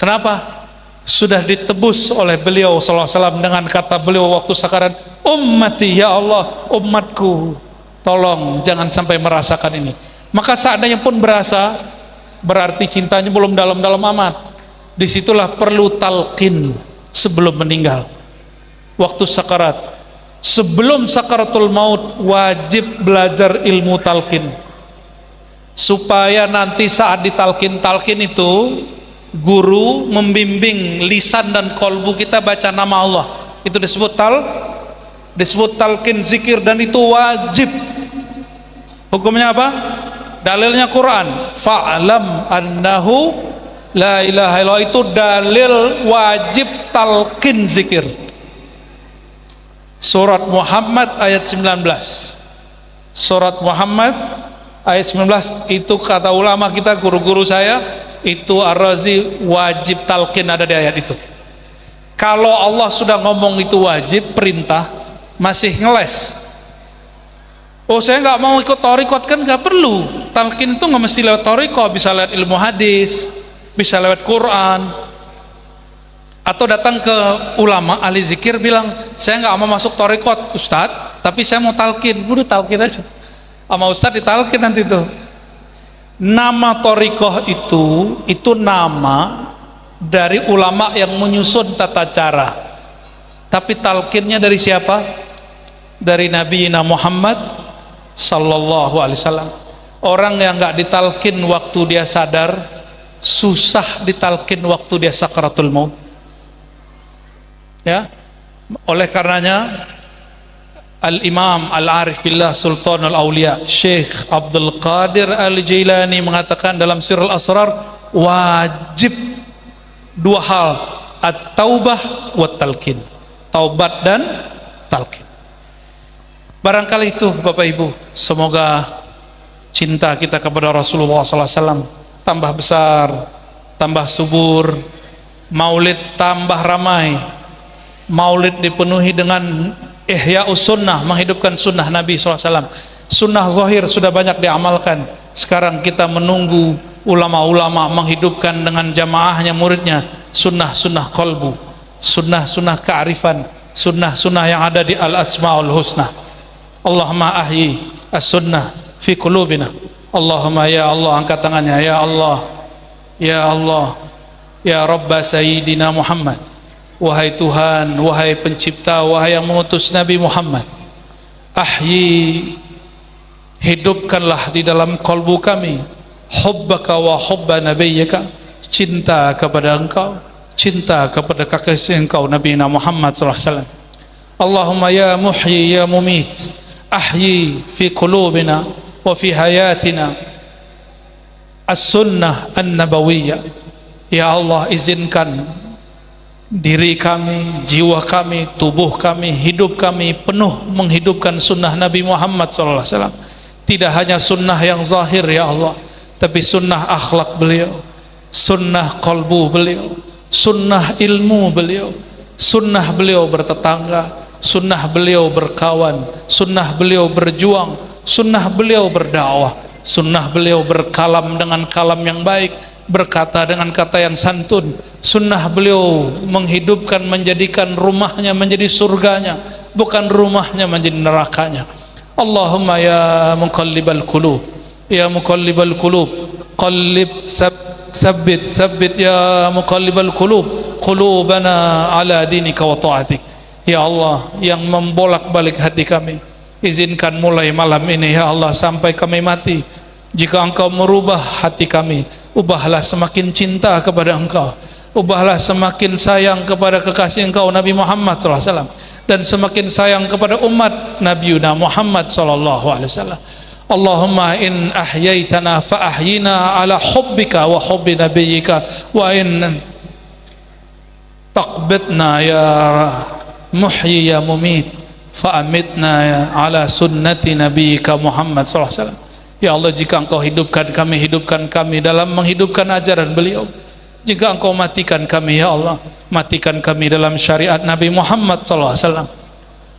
Kenapa? Sudah ditebus oleh beliau SAW dengan kata beliau waktu sakarat, ummati ya Allah, umatku, tolong jangan sampai merasakan ini. Maka seandainya pun berasa, berarti cintanya belum dalam-dalam amat. Disitulah perlu talqin sebelum meninggal, waktu sakarat. Sebelum sakaratul maut wajib belajar ilmu talqin, supaya nanti saat ditalqin itu guru membimbing lisan dan kolbu kita baca nama Allah, itu disebut talqin zikir, dan itu wajib. Hukumnya apa? Dalilnya Quran, fa'lam annahu la ilaha illallah, itu dalil wajib talqin zikir. Surat Muhammad ayat 19. Surat Muhammad ayat 19 itu kata ulama kita, guru-guru saya, itu Ar-Razi, wajib talqin ada di ayat itu. Kalau Allah sudah ngomong itu wajib, perintah, masih ngeles. Oh, saya nggak mau ikut torikot, kan nggak perlu. Talqin itu nggak mesti lewat torikot, bisa lewat ilmu hadis, bisa lewat Quran. Atau datang ke ulama ahli zikir bilang, saya nggak mau masuk torikot Ustadz, tapi saya mau talqin. Udah talqin aja sama Ustadz, ditalqin nanti tuh. Nama torikoh itu nama dari ulama yang menyusun tata cara, tapi talqinnya dari siapa? Dari Nabi Muhammad Sallallahu Alaihi Wasallam. Orang yang nggak ditalqin waktu dia sadar, susah ditalqin waktu dia sakaratul maut. Ya, oleh karenanya Al-Imam Al-Arif Billah Sultan Al-Awliya Syekh Abdul Qadir Al-Jailani mengatakan dalam Sirrul Asrar, wajib dua hal, at-taubah wa talqin, taubat dan talqin. Barangkali itu Bapak Ibu, semoga cinta kita kepada Rasulullah SAW tambah besar, tambah subur, maulid tambah ramai, maulid dipenuhi dengan ihya'us sunnah, menghidupkan sunnah Nabi SAW. Sunnah zahir sudah banyak diamalkan, sekarang kita menunggu ulama-ulama menghidupkan dengan jamaahnya muridnya sunnah-sunnah qalbu, sunnah-sunnah kearifan, sunnah-sunnah yang ada di al-asma'ul husna. Allahumma ahyi as-sunnah fi qulubina. Allahumma ya Allah, angkat tangannya, ya Allah, ya Allah, ya Rabba Sayyidina Muhammad. Wahai Tuhan, wahai pencipta, wahai yang mengutus Nabi Muhammad, ahyi, hidupkanlah di dalam kalbu kami hubbaka wa hubba nabiyyika, cinta kepada engkau, cinta kepada kekasih engkau Nabi Muhammad SAW. Allahumma ya muhyi ya mumit, ahyi fi qulubina wa fi hayatina as-sunnah an-nabawiyyah. Ya Allah, izinkan diri kami, jiwa kami, tubuh kami, hidup kami penuh menghidupkan sunnah Nabi Muhammad SAW. Tidak hanya sunnah yang zahir ya Allah, tapi sunnah akhlak beliau, sunnah qalbu beliau, sunnah ilmu beliau, sunnah beliau bertetangga, sunnah beliau berkawan, sunnah beliau berjuang, sunnah beliau berdakwah, sunnah beliau berkalam dengan kalam yang baik, berkata dengan kata yang santun, sunnah beliau menghidupkan, menjadikan rumahnya menjadi surganya, bukan rumahnya menjadi nerakanya. Allahumma ya muqallibal qulub, ya muqallibal qulub, qallib sabbit ya muqallibal qulub, qulubana ala dinika wa ta'atik. Ya Allah yang membolak-balik hati kami, izinkan mulai malam ini ya Allah sampai kami mati, jika Engkau merubah hati kami, ubahlah semakin cinta kepada Engkau, ubahlah semakin sayang kepada kekasih Engkau Nabi Muhammad SAW, dan semakin sayang kepada umat Nabi Muhammad SAW. Allahumma in ahyaitana fa ahyina ala hubbika wa hubbi nabiyyika, wa in taqbitna ya muhyi ya mumit fa amitna ala sunnati nabiyyika Muhammad SAW. Ya Allah, jika Engkau hidupkan kami dalam menghidupkan ajaran beliau. Jika Engkau matikan kami ya Allah, matikan kami dalam syariat Nabi Muhammad SAW.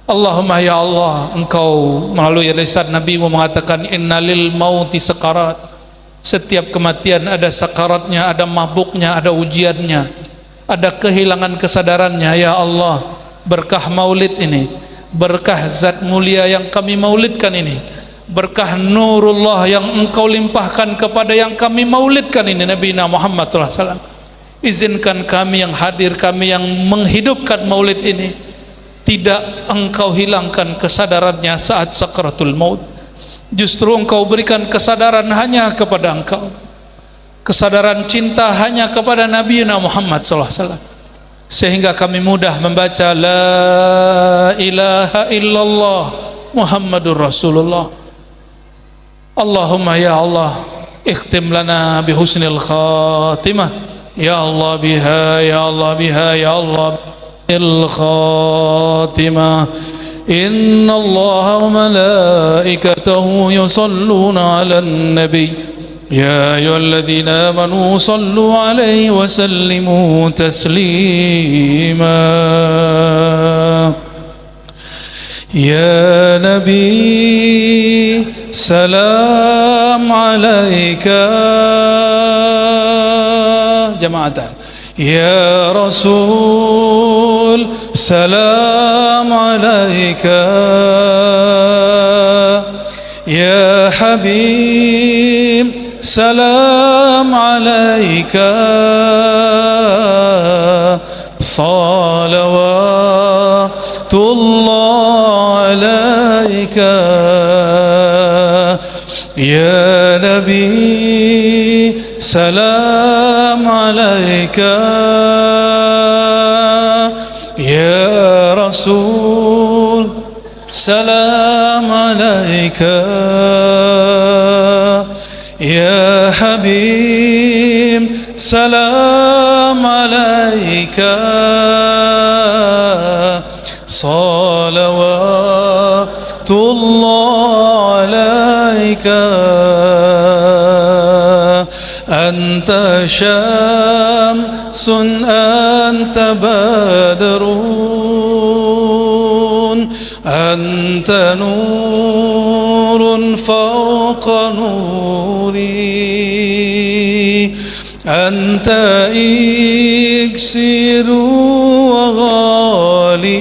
Allahumma ya Allah, Engkau melalui lisan Nabi-Mu mengatakan innalil mauti sakarat. Setiap kematian ada sakaratnya, ada mabuknya, ada ujiannya, ada kehilangan kesadarannya. Ya Allah, berkah maulid ini, berkah zat mulia yang kami maulidkan ini, berkah nurullah yang Engkau limpahkan kepada yang kami maulidkan ini, Nabi Muhammad SAW. Izinkan kami yang hadir, kami yang menghidupkan maulid ini, tidak Engkau hilangkan kesadarannya saat sakaratul maut. Justru Engkau berikan kesadaran hanya kepada Engkau, kesadaran cinta hanya kepada Nabi Muhammad SAW, sehingga kami mudah membaca la ilaha illallah Muhammadur Rasulullah. Allahumma ya Allah, ikhtim lana bihusnil khatimah ya Allah biha, ya Allah biha, ya Allah bil khatimah. Inna Allah wa malaikatahu yusalluna ala nabi ya ayyuhalladzina amanu sallu alaihi wa sallimu taslima. Ya Nabi salam alaika jamaatan, ya Rasul salam alaika, ya Habib salam alaika, salawatullah alaika, ya Nabi salam alaika, ya Rasul salam alaika, ya Habib salam alaika, salawatullah alaika, anta syamsun anta badrun, anta nurun fawqa nuri, anta iksiru wa ghali,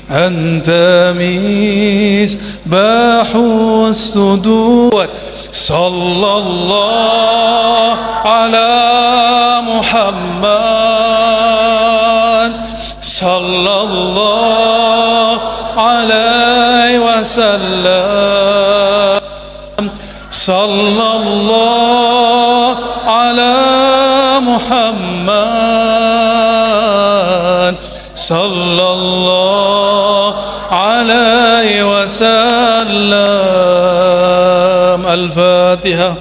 anta misbahu as-sudud. Sallallahu ala Muhammad, sallallahu alaihi wasallam, sallallahu ala Muhammad, sallallahu alaihi wasallam. Al-Fatihah.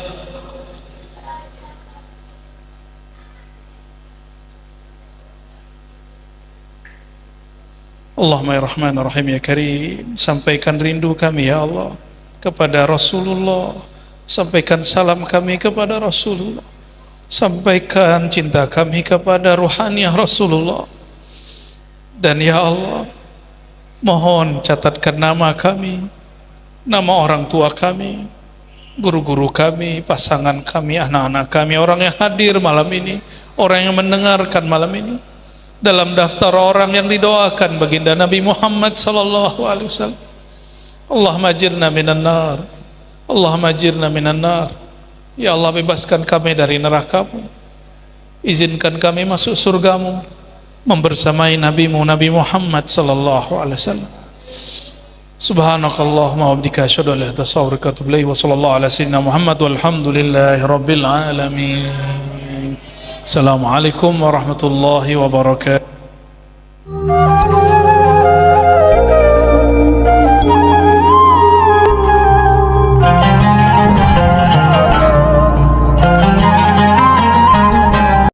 Allahumma ya Rahman ya Rahim ya Karim, sampaikan rindu kami ya Allah kepada Rasulullah, sampaikan salam kami kepada Rasulullah, sampaikan cinta kami kepada ruhaniah Rasulullah. Dan ya Allah, mohon catatkan nama kami, nama orang tua kami, guru-guru kami, pasangan kami, anak-anak kami, orang yang hadir malam ini, orang yang mendengarkan malam ini, dalam daftar orang yang didoakan baginda Nabi Muhammad sallallahu alaihi wasallam. Allahumma ajirna minan nar, Allahumma ajirna minan nar. Ya Allah, bebaskan kami dari neraka-Mu, izinkan kami masuk surga-Mu, membersamai Nabi-Mu Nabi Muhammad sallallahu alaihi wasallam. Subhanakallahumma wa bihamdika asyhadu an la ilaha illa anta astaghfiruka wa atubu ilaik. Wa sallallahu ala sayyidina Muhammad walhamdulillahi rabbil alamin. Assalamualaikum warahmatullahi wabarakatuh.